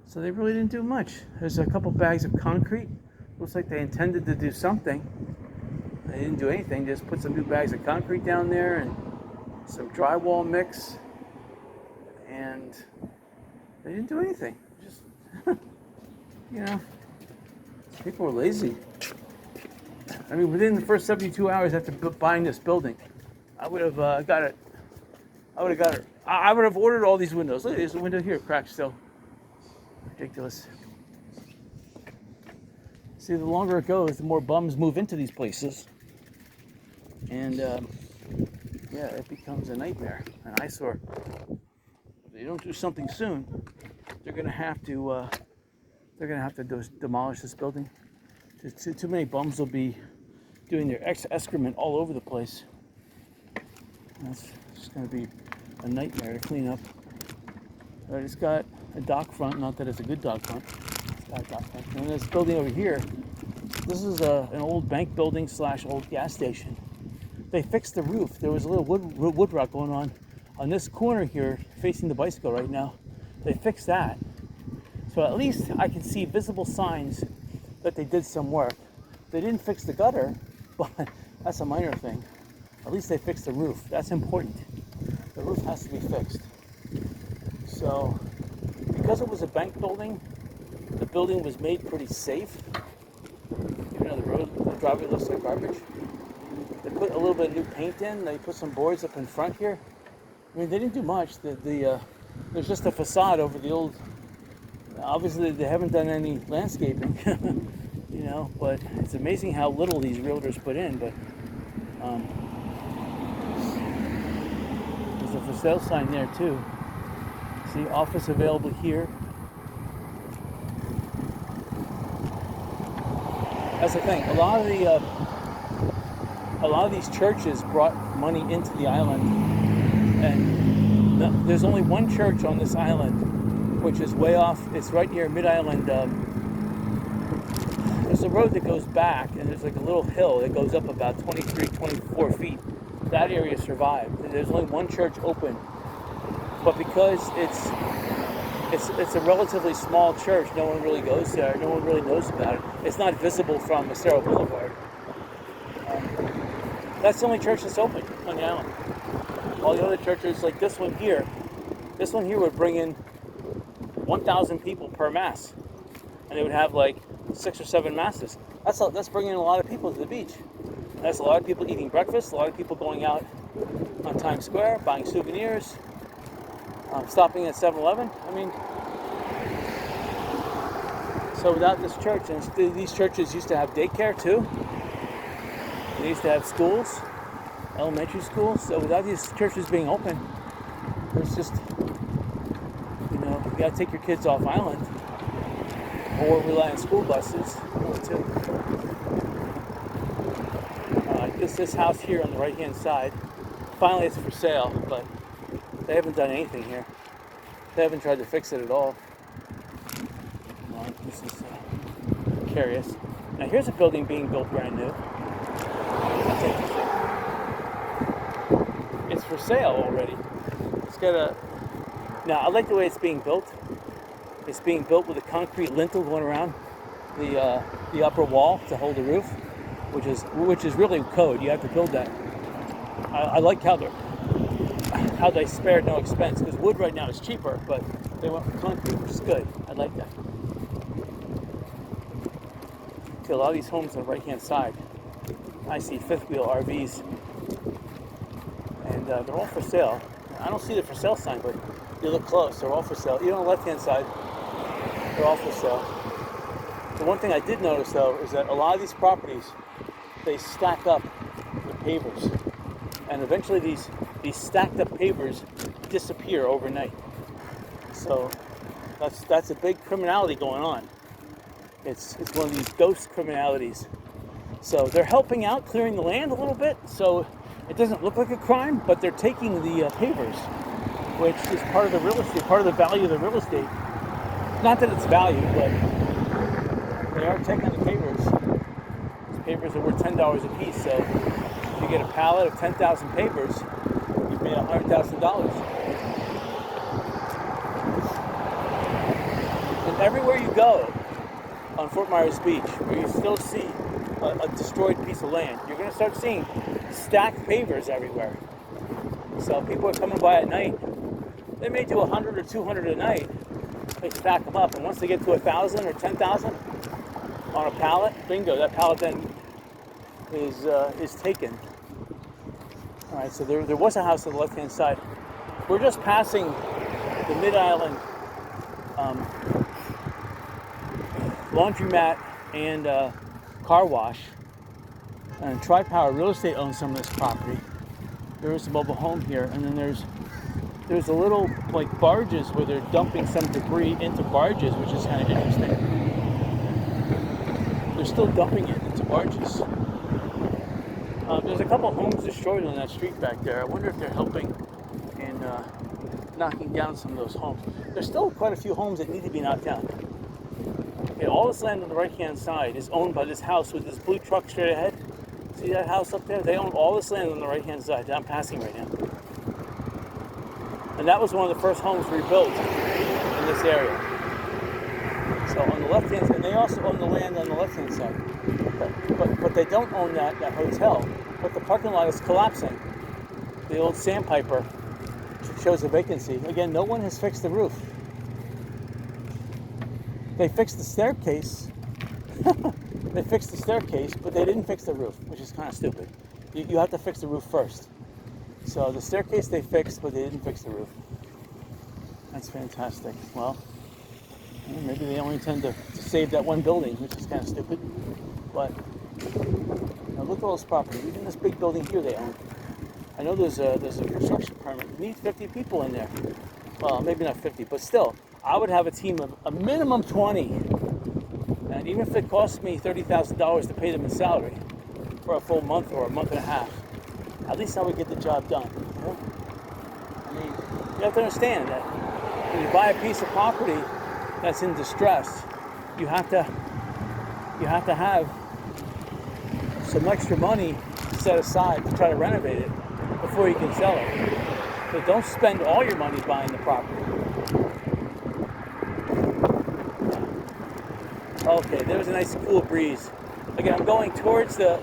A: so they really didn't do much. There's a couple bags of concrete. Looks like they intended to do something. They didn't do anything. Just put some new bags of concrete down there and some drywall mix. And they didn't do anything. Just, you know, people were lazy. I mean, within the first 72 hours after buying this building, I would have got it. I would have ordered all these windows. Look, there's a window here, cracked still. Ridiculous. See, the longer it goes, the more bums move into these places. And, yeah, it becomes a nightmare, an eyesore. If they don't do something soon, they're going to have to demolish this building. Too many bums will be doing their excrement all over the place. That's just going to be a nightmare to clean up. It's got a dock front, not that it's a good dock front. It's got a dock front. And this building over here, this is an old bank building / old gas station. They fixed the roof. There was a little wood rot going on this corner here, facing the bicycle right now. They fixed that. So at least I can see visible signs that they did some work. They didn't fix the gutter, but that's a minor thing. At least they fixed the roof. That's important. The roof has to be fixed. So, because it was a bank building, the building was made pretty safe. Even though the driveway looks like garbage. They put a little bit of new paint in. They put some boards up in front here. I mean, they didn't do much. There's just a facade over the old. Obviously, they haven't done any landscaping, But it's amazing how little these realtors put in. But there's a for sale sign there too. See, office available here. That's the thing. A lot of these churches brought money into the island, and there's only one church on this island, which is way off. It's right near Mid-Island. There's a road that goes back, and there's like a little hill that goes up about 23, 24 feet. That area survived. There's only one church open, but because it's a relatively small church, no one really goes there. No one really knows about it. It's not visible from Estero Boulevard. That's the only church that's open on the island. All the other churches, like this one here would bring in 1,000 people per mass, and they would have like 6 or 7 masses. That's bringing in a lot of people to the beach. That's a lot of people eating breakfast, a lot of people going out on Times Square, buying souvenirs, stopping at 7-Eleven. I mean, so without this church, and these churches used to have daycare too. They used to have schools, elementary schools. So without these churches being open, it's just, you gotta take your kids off island or rely on school buses too. This house here on the right hand side, finally it's for sale, but they haven't done anything here. They haven't tried to fix it at all. This is curious. Now here's a building being built brand new. That's interesting. It's for sale already. It's got a. Now I like the way it's being built. It's being built with a concrete lintel going around the upper wall to hold the roof, which is really code. You have to build that. I like how they spared no expense, because wood right now is cheaper, but they went for concrete, which is good. I like that. See, a lot of these homes on the right hand side, I see fifth wheel RVs, and they're all for sale. I don't see the for sale sign, but you look close, they're all for sale. Even on the left hand side, they're all for sale. The one thing I did notice though is that a lot of these properties, they stack up the pavers, and eventually these stacked up pavers disappear overnight. So that's a big criminality going on. It's one of these ghost criminalities. So they're helping out clearing the land a little bit, so it doesn't look like a crime, but they're taking the pavers, which is part of the real estate, part of the value of the real estate. Not that it's value, but they are taking the pavers. These pavers are worth $10 a piece, so if you get a pallet of 10,000 pavers, you've made $100,000. And everywhere you go on Fort Myers Beach, where you still see a destroyed piece of land, you're going to start seeing stacked pavers everywhere. So people are coming by at night. They may do 100 or 200 a night. They stack them up, and once they get to 1,000 or 10,000 on a pallet, bingo, that pallet then is taken. All right, so there was a house on the left-hand side. We're just passing the Mid-Island laundromat and car wash. And Tri-Power Real Estate owns some of this property. There is a mobile home here, and then there's a little like barges where they're dumping some debris into barges, which is kind of interesting. They're still dumping it into barges. There's a couple homes destroyed on that street back there. I wonder if they're helping in knocking down some of those homes. There's still quite a few homes that need to be knocked down. Okay, all this land on the right-hand side is owned by this house with this blue truck straight ahead. See that house up there? They own all this land on the right-hand side that I'm passing right now. And that was one of the first homes rebuilt in this area. So on the left-hand side, and they also own the land on the left-hand side. But they don't own that hotel. But the parking lot is collapsing. The old sandpiper shows a vacancy. Again, no one has fixed the roof. They fixed the staircase. They fixed the staircase, but they didn't fix the roof, which is kind of stupid. You have to fix the roof first. So the staircase they fixed, but they didn't fix the roof. That's fantastic. Well, maybe they only intend to save that one building, which is kind of stupid. But now look at all this property. Even this big building here they own. I know there's a construction permit. You need 50 people in there. Well, maybe not 50, but still, I would have a team of a minimum 20. And even if it costs me $30,000 to pay them in salary for a full month or a month and a half, at least I would get the job done. You know? I mean, you have to understand that when you buy a piece of property that's in distress, you have to have some extra money set aside to try to renovate it before you can sell it. But don't spend all your money buying the property. Okay, there's a nice cool breeze. Again, I'm going towards the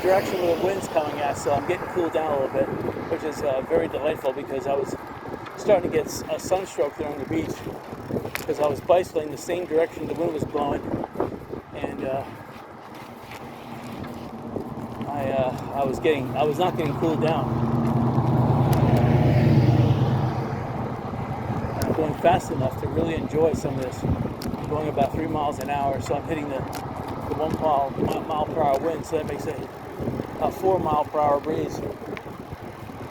A: direction where the wind's coming at, so I'm getting cooled down a little bit, which is very delightful because I was starting to get a sunstroke there on the beach because I was bicycling the same direction the wind was blowing, and I was not getting cooled down. I'm going fast enough to really enjoy some of this. I'm going about 3 miles an hour, so I'm hitting the 1 mile per hour wind, so that makes it a 4 mile per hour breeze.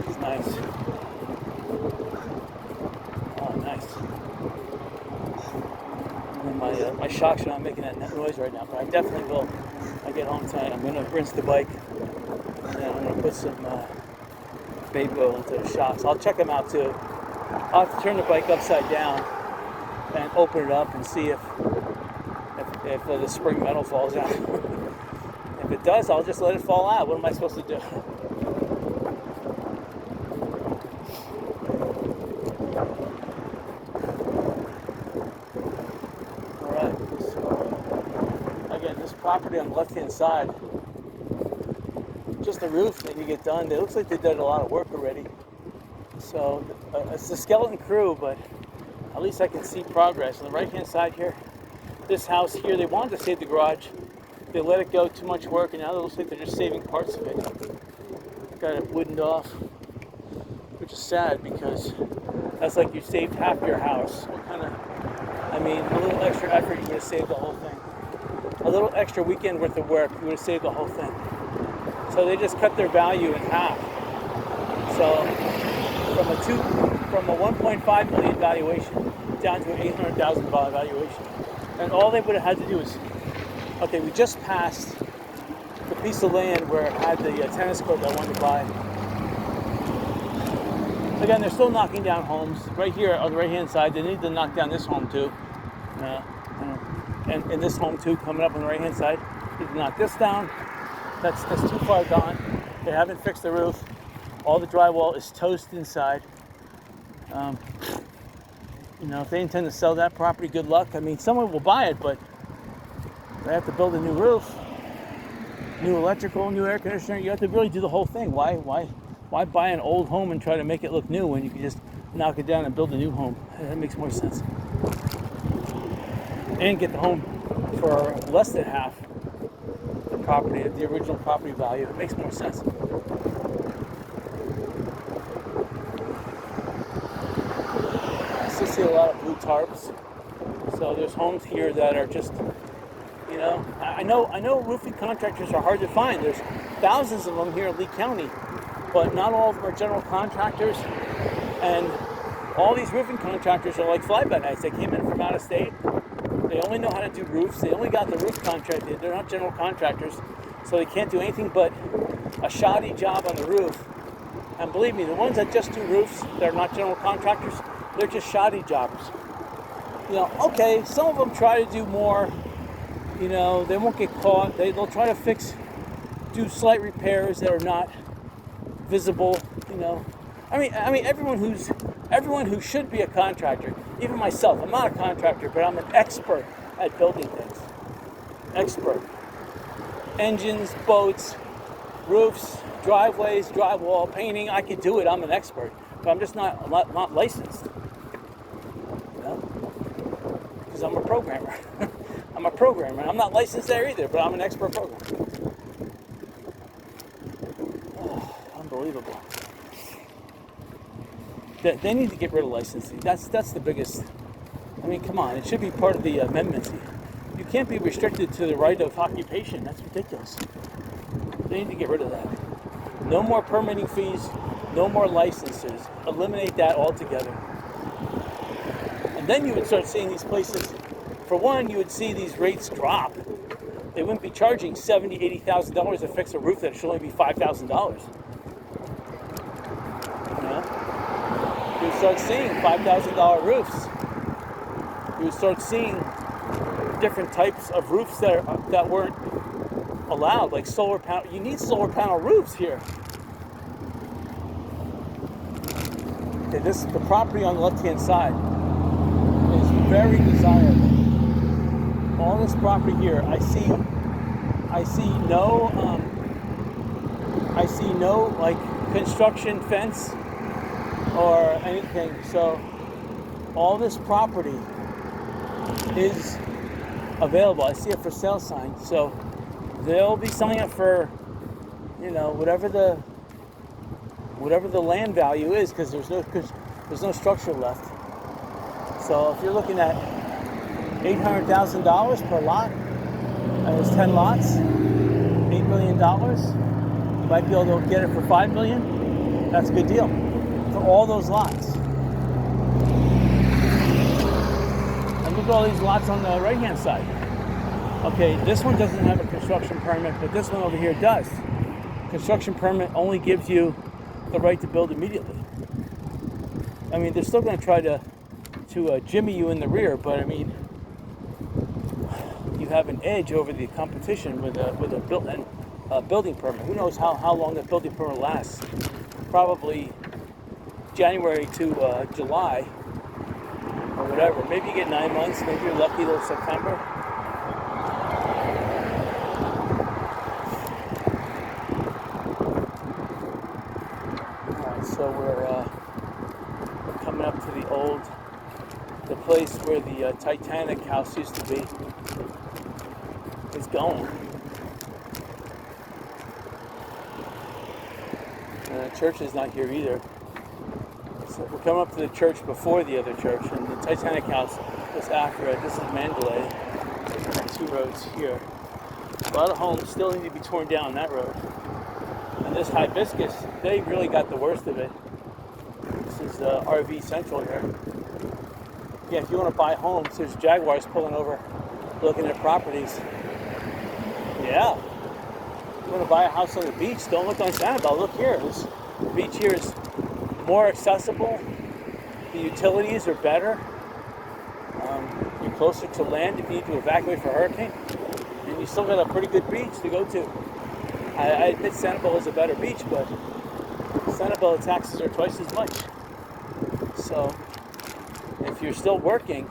A: It's nice. Oh, nice. And my shocks are not making that noise right now, but I definitely will. When I get home tonight, I'm going to rinse the bike, and then I'm going to put some baby oil into the shocks. I'll check them out too. I'll have to turn the bike upside down and open it up and see if the spring metal falls out. If it does, I'll just let it fall out. What am I supposed to do? Alright, so again, this property on the left-hand side, just the roof that you get done. It looks like they did a lot of work already. So it's a skeleton crew, but at least I can see progress. On the right-hand side here, this house here, they wanted to save the garage. They let it go, too much work, and now it looks like they're just saving parts of it. Got it woodened off, which is sad because that's like you saved half your house. What kind of, I mean, a little extra effort, you would have saved the whole thing. A little extra weekend worth of work, you would have saved the whole thing. So they just cut their value in half. So from a 1.5 million valuation down to an $800,000 valuation. And all they would have had to do is, okay, we just passed the piece of land where it had the tennis court that I wanted to buy. Again, they're still knocking down homes. Right here on the right-hand side, they need to knock down this home too. And this home too, coming up on the right-hand side. Need to knock this down. That's too far gone. They haven't fixed the roof. All the drywall is toast inside. You know, if they intend to sell that property, good luck. I mean, someone will buy it, but they have to build a new roof, new electrical, new air conditioner. You have to really do the whole thing. Why buy an old home and try to make it look new when you can just knock it down and build a new home? That makes more sense. And get the home for less than half the property, the original property value. It makes more sense. I see a lot of blue tarps. So there's homes here that are just, you know, I know roofing contractors are hard to find. There's thousands of them here in Lee County, but not all of them are general contractors. And all these roofing contractors are like fly-by-nights. They came in from out of state. They only know how to do roofs. They only got the roof contracted. They're not general contractors, so they can't do anything but a shoddy job on the roof. And believe me, the ones that just do roofs, they're not general contractors, they're just shoddy jobbers. Okay, some of them try to do more, they won't get caught. They'll try to do slight repairs that are not visible, I mean, everyone who should be a contractor, even myself, I'm not a contractor, but I'm an expert at building things. Expert. Engines, boats, roofs, driveways, drywall, painting, I could do it, I'm an expert. But I'm just not licensed. Because I'm a programmer. I'm a programmer. I'm not licensed there either, but I'm an expert programmer. Oh, unbelievable. They need to get rid of licensing. That's the biggest. I mean, come on. It should be part of the amendments. You can't be restricted to the right of occupation. That's ridiculous. They need to get rid of that. No more permitting fees. No more licenses. Eliminate that altogether. And then you would start seeing these places. For one, you would see these rates drop. They wouldn't be charging $70,000, $80,000 to fix a roof that should only be $5,000. You would start seeing $5,000 roofs. You would start seeing different types of roofs that weren't allowed, like solar panel. You need solar panel roofs here. Okay, the property on the left-hand side is very desirable. All this property here, I see no like construction fence or anything. So all this property is available. I see a for sale sign. So they'll be selling it for, whatever the land value is, because there's no structure left. So if you're looking at $800,000 per lot, and there's 10 lots, $8 million, you might be able to get it for $5 million. That's a good deal for all those lots. And look at all these lots on the right-hand side. Okay, this one doesn't have a construction permit, but this one over here does. Construction permit only gives you the right to build immediately. I mean, they're still going to try to jimmy you in the rear, but I mean, you have an edge over the competition with a building permit. Who knows how long that building permit lasts? Probably January to July or whatever. Maybe you get 9 months. Maybe you're lucky till September. All right, so we're coming up to the place where the Titanic house used to be. Is going. And the church is not here either. So we're coming up to the church before the other church, and the Titanic house was after it. This is Mandalay. 2 roads here. A lot of homes still need to be torn down that road. And this Hibiscus, they really got the worst of it. This is RV Central here. Yeah, if you want to buy homes, there's Jaguars pulling over, looking at properties. Yeah. You want to buy a house on the beach, don't look on Sanibel. Look here. This beach here is more accessible. The utilities are better. You're closer to land if you need to evacuate for a hurricane. And you still got a pretty good beach to go to. I admit Sanibel is a better beach, but Sanibel taxes are twice as much. So if you're still working,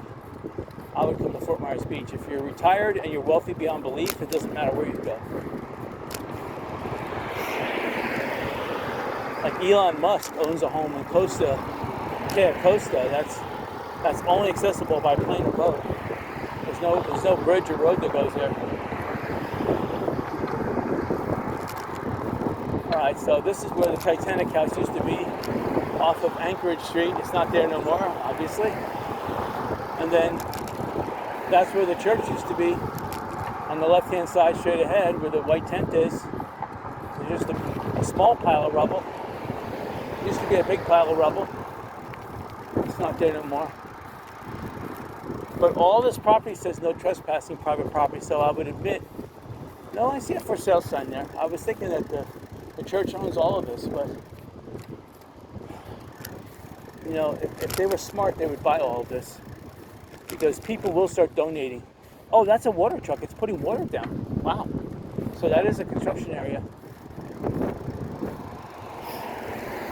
A: I would come to Fort Myers Beach. If you're retired and you're wealthy beyond belief, it doesn't matter where you go. Like Elon Musk owns a home in Costa. That's only accessible by plane or boat. There's no bridge or road that goes there. All right, so this is where the Titanic house used to be, off of Anchorage Street. It's not there no more, obviously. And then that's where the church used to be, on the left-hand side, straight ahead, where the white tent is. There's just a small pile of rubble. It used to be a big pile of rubble. It's not there no more. But all this property says no trespassing private property, so I would admit, no, I see a for sale sign there. I was thinking that the church owns all of this, but You know, if they were smart, they would buy all of this because people will start donating. Oh, that's a water truck. It's putting water down. Wow. So that is a construction area.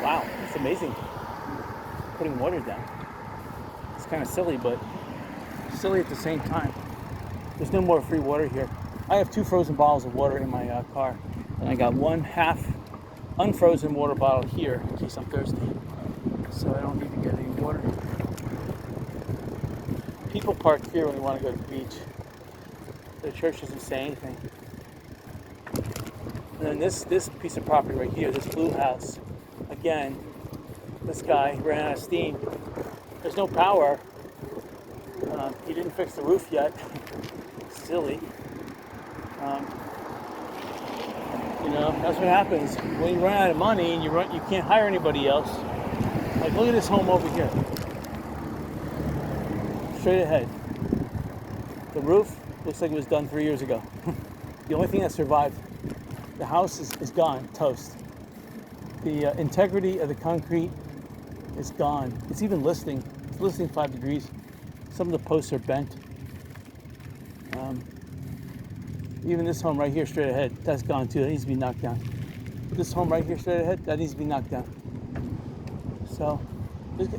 A: Wow, it's amazing. Putting water down. It's kind of silly, but silly at the same time. There's no more free water here. I have 2 frozen bottles of water in my car, and I got 1 half unfrozen water bottle here in case I'm thirsty. So I don't need to get any water. People park here when they want to go to the beach. The church doesn't say anything. And then this piece of property right here, this blue house, again, this guy ran out of steam. There's no power. He didn't fix the roof yet. Silly. You know, that's what happens when you run out of money and you can't hire anybody else. Like, look at this home over here. Straight ahead. The roof looks like it was done 3 years ago. The only thing that survived. The house is gone, toast. The integrity of the concrete is gone. It's even listing. It's listing 5 degrees. Some of the posts are bent. Even this home right here straight ahead, that's gone too. That needs to be knocked down. This home right here straight ahead, that needs to be knocked down. So,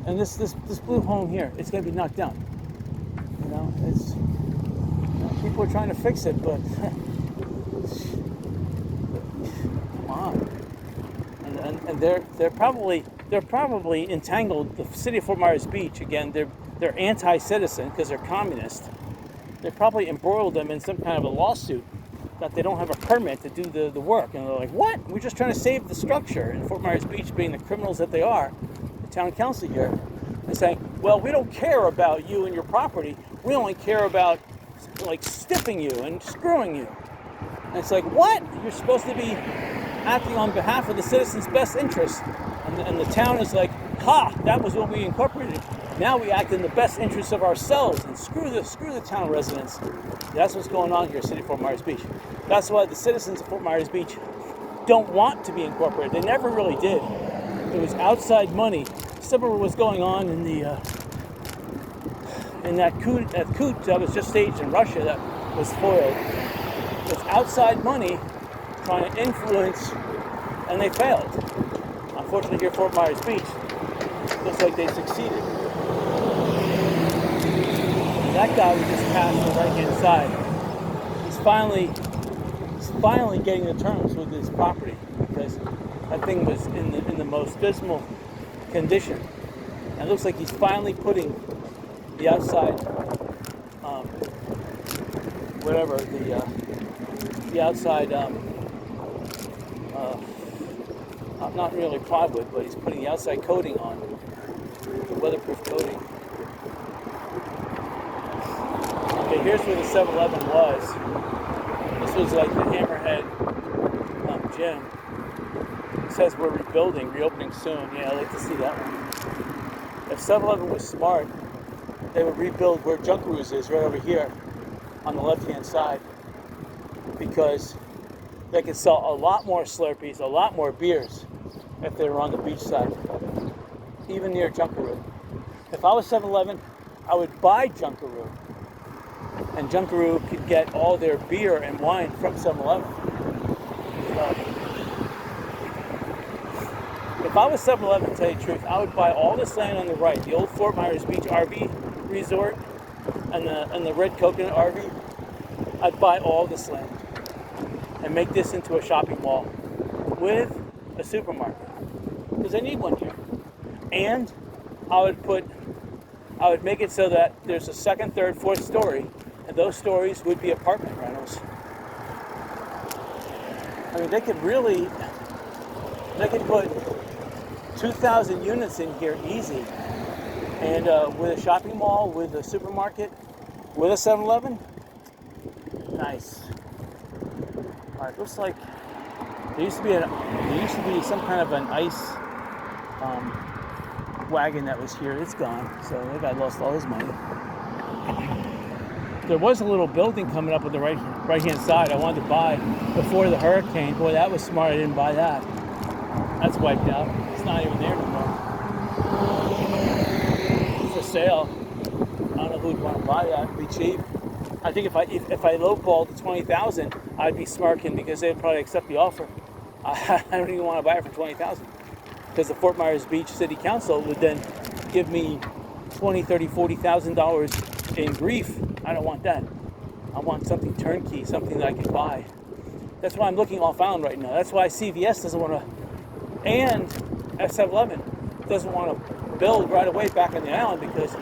A: and this blue home here, it's gonna be knocked down. You know, it's people are trying to fix it, but come on. And they're probably entangled. The city of Fort Myers Beach, again, they're anti-citizen because they're communist. They probably embroiled them in some kind of a lawsuit that they don't have a permit to do the work. And they're like, what? We're just trying to save the structure. And Fort Myers Beach, being the criminals that they are, the town council here, is saying, well, we don't care about you and your property. We only care about, like, stiffing you and screwing you. And it's like, what? You're supposed to be acting on behalf of the citizens' best interest. And the town is like, ha, that was when we incorporated. Now we act in the best interest of ourselves and screw the town residents. That's what's going on here, City of Fort Myers Beach. That's why the citizens of Fort Myers Beach don't want to be incorporated. They never really did. It was outside money. Similar to what's going on in that coup that was just staged in Russia that was foiled. It's outside money trying to influence, and they failed. Unfortunately, here at Fort Myers Beach, looks like they succeeded. That guy we just passed on the right-hand side. He's finally getting to terms with his property because that thing was in the most dismal condition. And it looks like he's finally putting the outside, the outside, not really plywood, but he's putting the outside coating on, the weatherproof coating. Okay, here's where the 7-Eleven was. This was like the Hammerhead gym. It says we're reopening soon. Yeah, I'd like to see that one. If 7-Eleven was smart, they would rebuild where Junkaroos is, right over here on the left-hand side, because they could sell a lot more Slurpees, a lot more beers if they were on the beach side, even near Junkaroo. If I was 7-Eleven, I would buy Junkaroo, and Junkaroo could get all their beer and wine from 7-Eleven. If I was 7-Eleven, to tell you the truth, I would buy all this land on the right, the old Fort Myers Beach RV resort and the Red Coconut RV. I'd buy all this land and make this into a shopping mall with a supermarket, because I need one here. And I would make it so that there's a second, third, fourth story, and those stories would be apartment rentals. I mean, they could put 2,000 units in here easy, and with a shopping mall, with a supermarket, with a 7-Eleven, nice. All right, looks like there used to be some kind of an ice wagon that was here. It's gone, so that guy lost all his money. There was a little building coming up on the right-hand side I wanted to buy before the hurricane. Boy, that was smart. I didn't buy that. That's wiped out. It's not even there anymore. for sale. I don't know who'd want to buy that. It'd be cheap. I think if I lowballed to 20,000, I'd be smirking because they'd probably accept the offer. I don't even want to buy it for 20,000 because the Fort Myers Beach City Council would then give me $20,000, $30,000, $40,000 in grief. I don't want that. I want something turnkey, something that I can buy. That's why I'm looking off island right now. That's why CVS doesn't want to, and F711 doesn't want to build right away back on the island because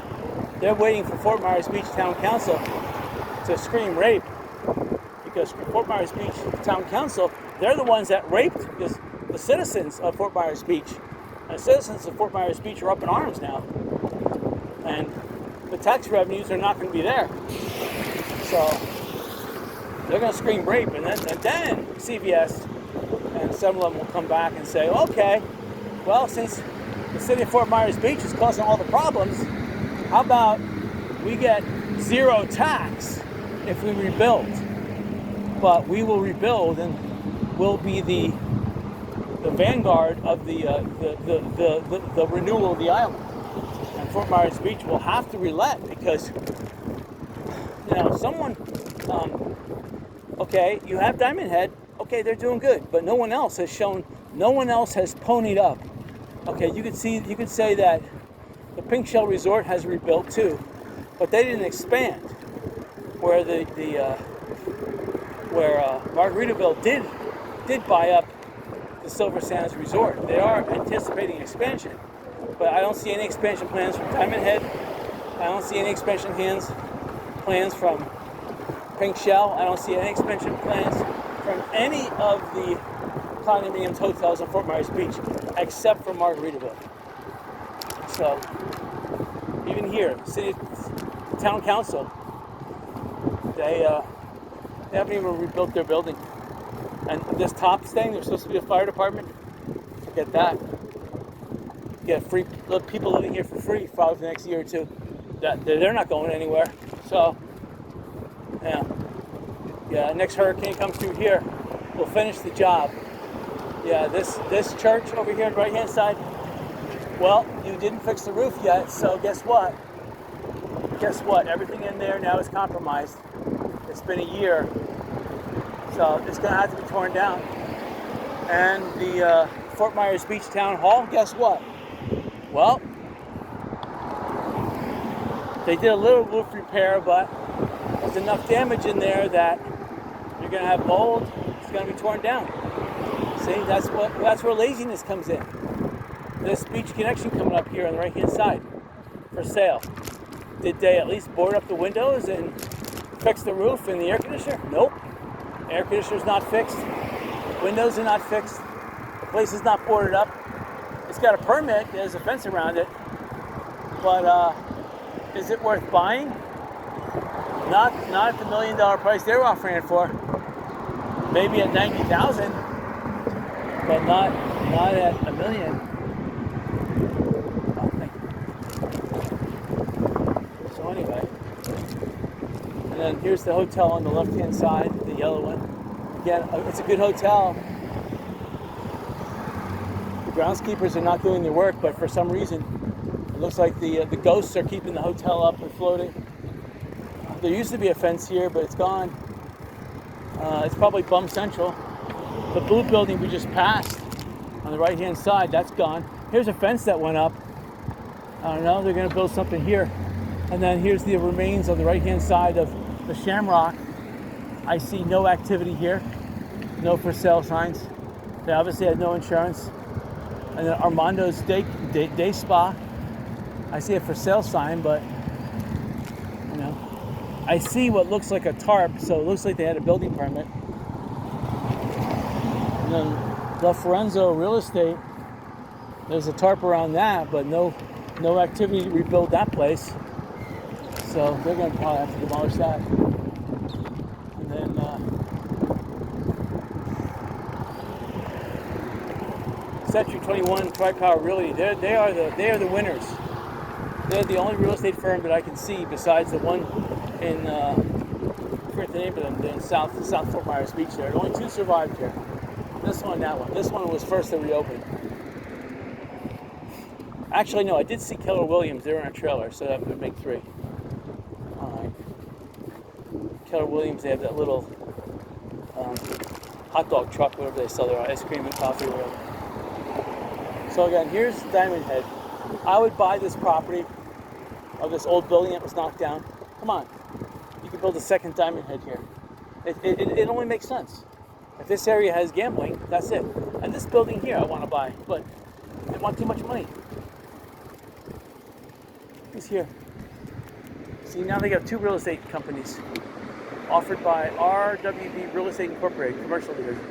A: they're waiting for Fort Myers Beach Town Council to scream rape. Because Fort Myers Beach Town Council, they're the ones that raped the citizens of Fort Myers Beach. And the citizens of Fort Myers Beach are up in arms now. And the tax revenues are not going to be there. So they're going to scream rape, and then CVS and some of them will come back and say, okay, well, since the city of Fort Myers Beach is causing all the problems, how about we get zero tax if we rebuild? But we will rebuild and we'll be the vanguard of the renewal of the island. And Fort Myers Beach will have to relent because, someone, okay, you have Diamond Head, okay, they're doing good, but no one else has ponied up. Okay, you could say that the Pink Shell Resort has rebuilt too, but they didn't expand. Where Margaritaville did buy up the Silver Sands Resort. They are anticipating expansion, but I don't see any expansion plans from Diamond Head. I don't see any expansion plans from Pink Shell. I don't see any expansion plans from any of the condominiums, hotels in Fort Myers Beach, except for Margaritaville. So, even here, city town council, they haven't even rebuilt their building. And this Tops thing, there's supposed to be a fire department. Forget that. Get free people living here for free probably for the next year or two. They're not going anywhere. So, yeah. Next hurricane comes through here, we'll finish the job. Yeah, this church over here on the right hand side. Well, you didn't fix the roof yet, so guess what? Everything in there now is compromised. It's been a year, so it's going to have to be torn down. And the Fort Myers Beach Town Hall, guess what? Well, they did a little roof repair, but there's enough damage in there that you're going to have mold. It's going to be torn down. See, that's where laziness comes in. This Beach Connection coming up here on the right-hand side for sale. Did they at least board up the windows and fix the roof and the air conditioner? Nope. Air conditioner's not fixed. Windows are not fixed. The place is not boarded up. It's got a permit. There's a fence around it. But is it worth buying? Not at the $1 million price they're offering it for. Maybe at $90,000, but not at $1 million. So anyway, and then here's the hotel on the left-hand side, the yellow one. Again, it's a good hotel. The groundskeepers are not doing their work, but for some reason, it looks like the ghosts are keeping the hotel up and floating. There used to be a fence here, but it's gone. It's probably Bum Central. The blue building we just passed on the right-hand side, that's gone. Here's a fence that went up. I don't know, they're going to build something here. And then here's the remains on the right-hand side of the Shamrock. I see no activity here. No for sale signs. They obviously had no insurance. And then Armando's Day Spa. I see a for sale sign, but I see what looks like a tarp, so it looks like they had a building permit. And then La Forenzo Real Estate, there's a tarp around that, but no activity to rebuild that place. So they're going to probably have to demolish that. And then Century 21 Tri-Power Realty, they are the winners. They're the only real estate firm that I can see besides the one in I forget the name of them, in South Fort Myers Beach there. Only two survived here. This one and that one. This one was first to reopen. Actually, no, I did see Keller Williams. They were in a trailer, so that would make 3. Keller Williams, they have that little hot dog truck, whatever they sell there, ice cream and coffee or whatever. So again, here's Diamond Head. I would buy this property of this old building that was knocked down. Come on, you could build a second Diamond Head here. It only makes sense. If this area has gambling, that's it. And this building here I want to buy, but they want too much money. Who's here? See, now they got 2 real estate companies offered by RWB Real Estate Incorporated, commercial division.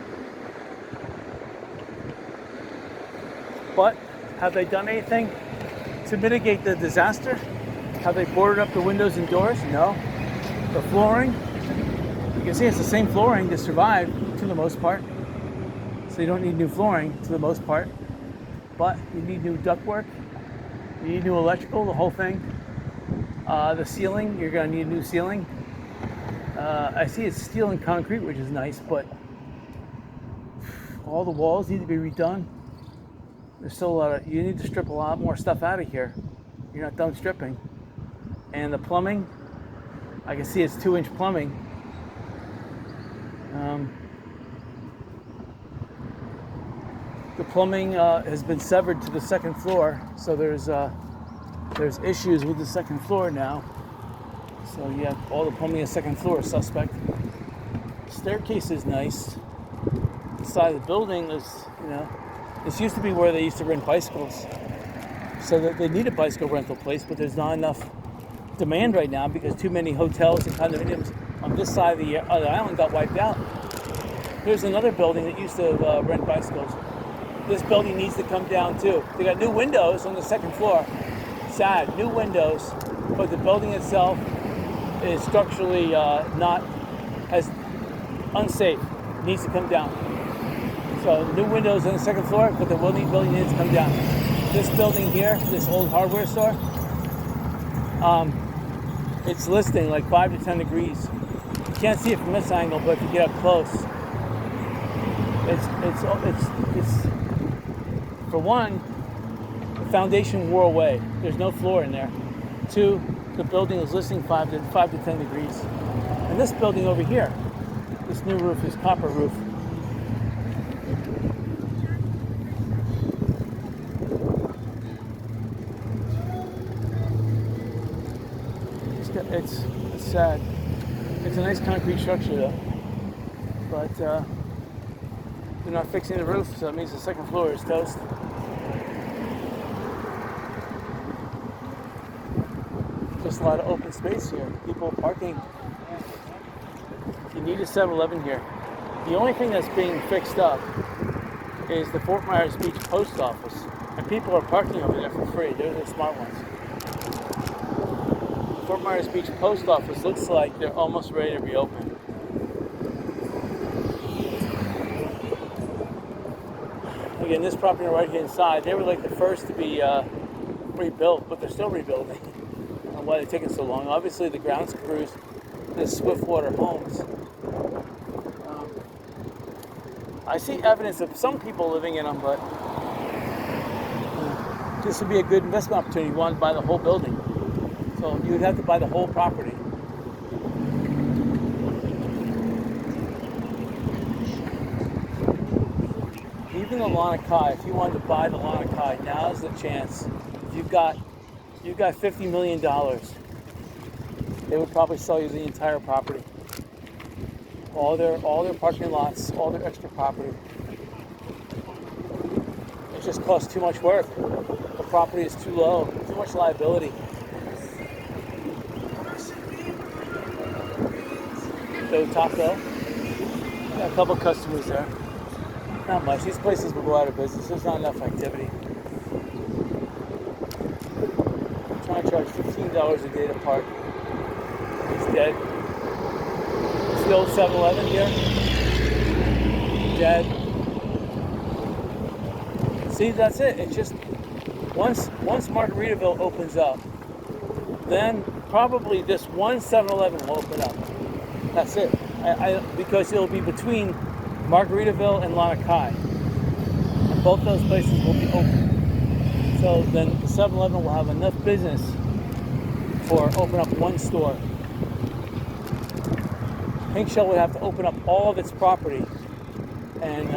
A: But have they done anything to mitigate the disaster? Have they boarded up the windows and doors? No. The flooring, you can see it's the same flooring to survive to the most part. So you don't need new flooring to the most part. But you need new ductwork, you need new electrical, the whole thing. The ceiling, you're going to need a new ceiling. I see it's steel and concrete, which is nice, but all the walls need to be redone. There's still a lot of, you need to strip a lot more stuff out of here. You're not done stripping. And the plumbing, I can see it's 2-inch plumbing. The plumbing has been severed to the second floor, so there's issues with the second floor now. So you have all the plumbing on the second floor is suspect. Staircase is nice. The side of the building is, this used to be where they used to rent bicycles. So that they need a bicycle rental place, but there's not enough demand right now because too many hotels and condominiums on this side of the island got wiped out. Here's another building that used to rent bicycles. This building needs to come down too. They got new windows on the second floor. Sad, new windows, but the building itself is structurally unsafe. Needs to come down. So new windows on the second floor, but the building needs to come down. This building here, this old hardware store, it's listing like 5 to 10 degrees. You can't see it from this angle, but if you get up close, it's for one, the foundation wore away. There's no floor in there. 2, the building is listing 5 to 10 degrees. And this building over here, this new roof is copper roof. It's sad. It's a nice concrete structure though, but they're not fixing the roof, so that means the second floor is toast. Just a lot of open space here. People parking. You need a 7-Eleven here. The only thing that's being fixed up is the Fort Myers Beach post office, and people are parking over there for free. They're the smart ones. Fort Myers Beach post office looks like they're almost ready to reopen. Again, this property on the right hand side, they were like the first to be rebuilt, but they're still rebuilding. I don't know why they're taking so long. Obviously the grounds crews, the Swiftwater Homes. I see evidence of some people living in them, but this would be a good investment opportunity. You want to buy the whole building. So you would have to buy the whole property. Even the Lanakai, if you wanted to buy the Lanakai, now's the chance. If you've got $50 million, they would probably sell you the entire property. All their parking lots, all their extra property. It just costs too much work. The property is too low, too much liability. Go Taco. Got a couple customers there. Not much. These places will go out of business. There's not enough activity. I'm trying to charge $15 a day to park. It's dead. It's the old 7-Eleven here. Dead. See, that's it. It's just once Margaritaville opens up, then probably this one 7-Eleven will open up. That's it. Because it'll be between Margaritaville and Lanakai. And both those places will be open. So then 7-Eleven will have enough business for open up one store. Pink Shell would have to open up all of its property and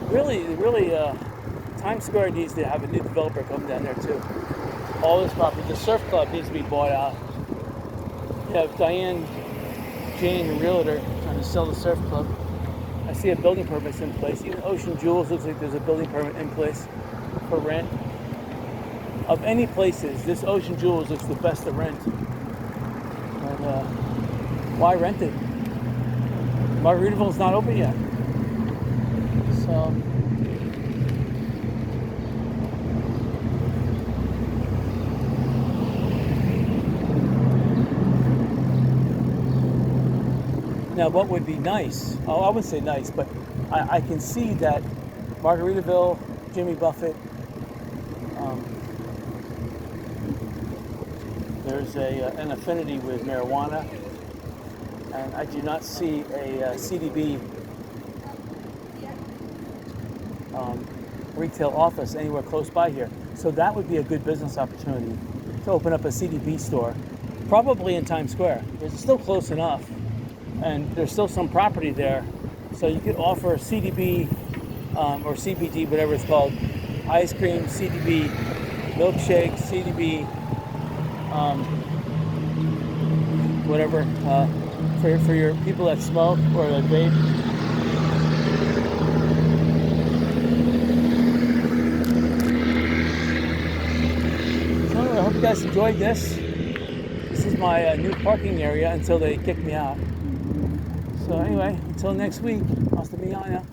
A: really Times Square needs to have a new developer come down there too. All this property, the surf club needs to be bought out. You have Diane Jane, the realtor, trying to sell the surf club. I see a building permit's in place. Even Ocean Jewels looks like there's a building permit in place for rent. Of any places, this Ocean Jewels looks the best to rent. And why rent it? Margaritaville's not open yet. So now what would be nice, I wouldn't say nice, but I can see that Margaritaville, Jimmy Buffett, there's an affinity with marijuana, and I do not see a CDB retail office anywhere close by here. So that would be a good business opportunity to open up a CDB store, probably in Times Square. It's still close enough, and there's still some property there, so you could offer CDB or CBD, whatever it's called, ice cream, CDB, milkshake, CDB, whatever, for your people that smoke or that vape. So anyway, I hope you guys enjoyed this. This is my new parking area until they kick me out. So anyway, until next week, hasta mañana.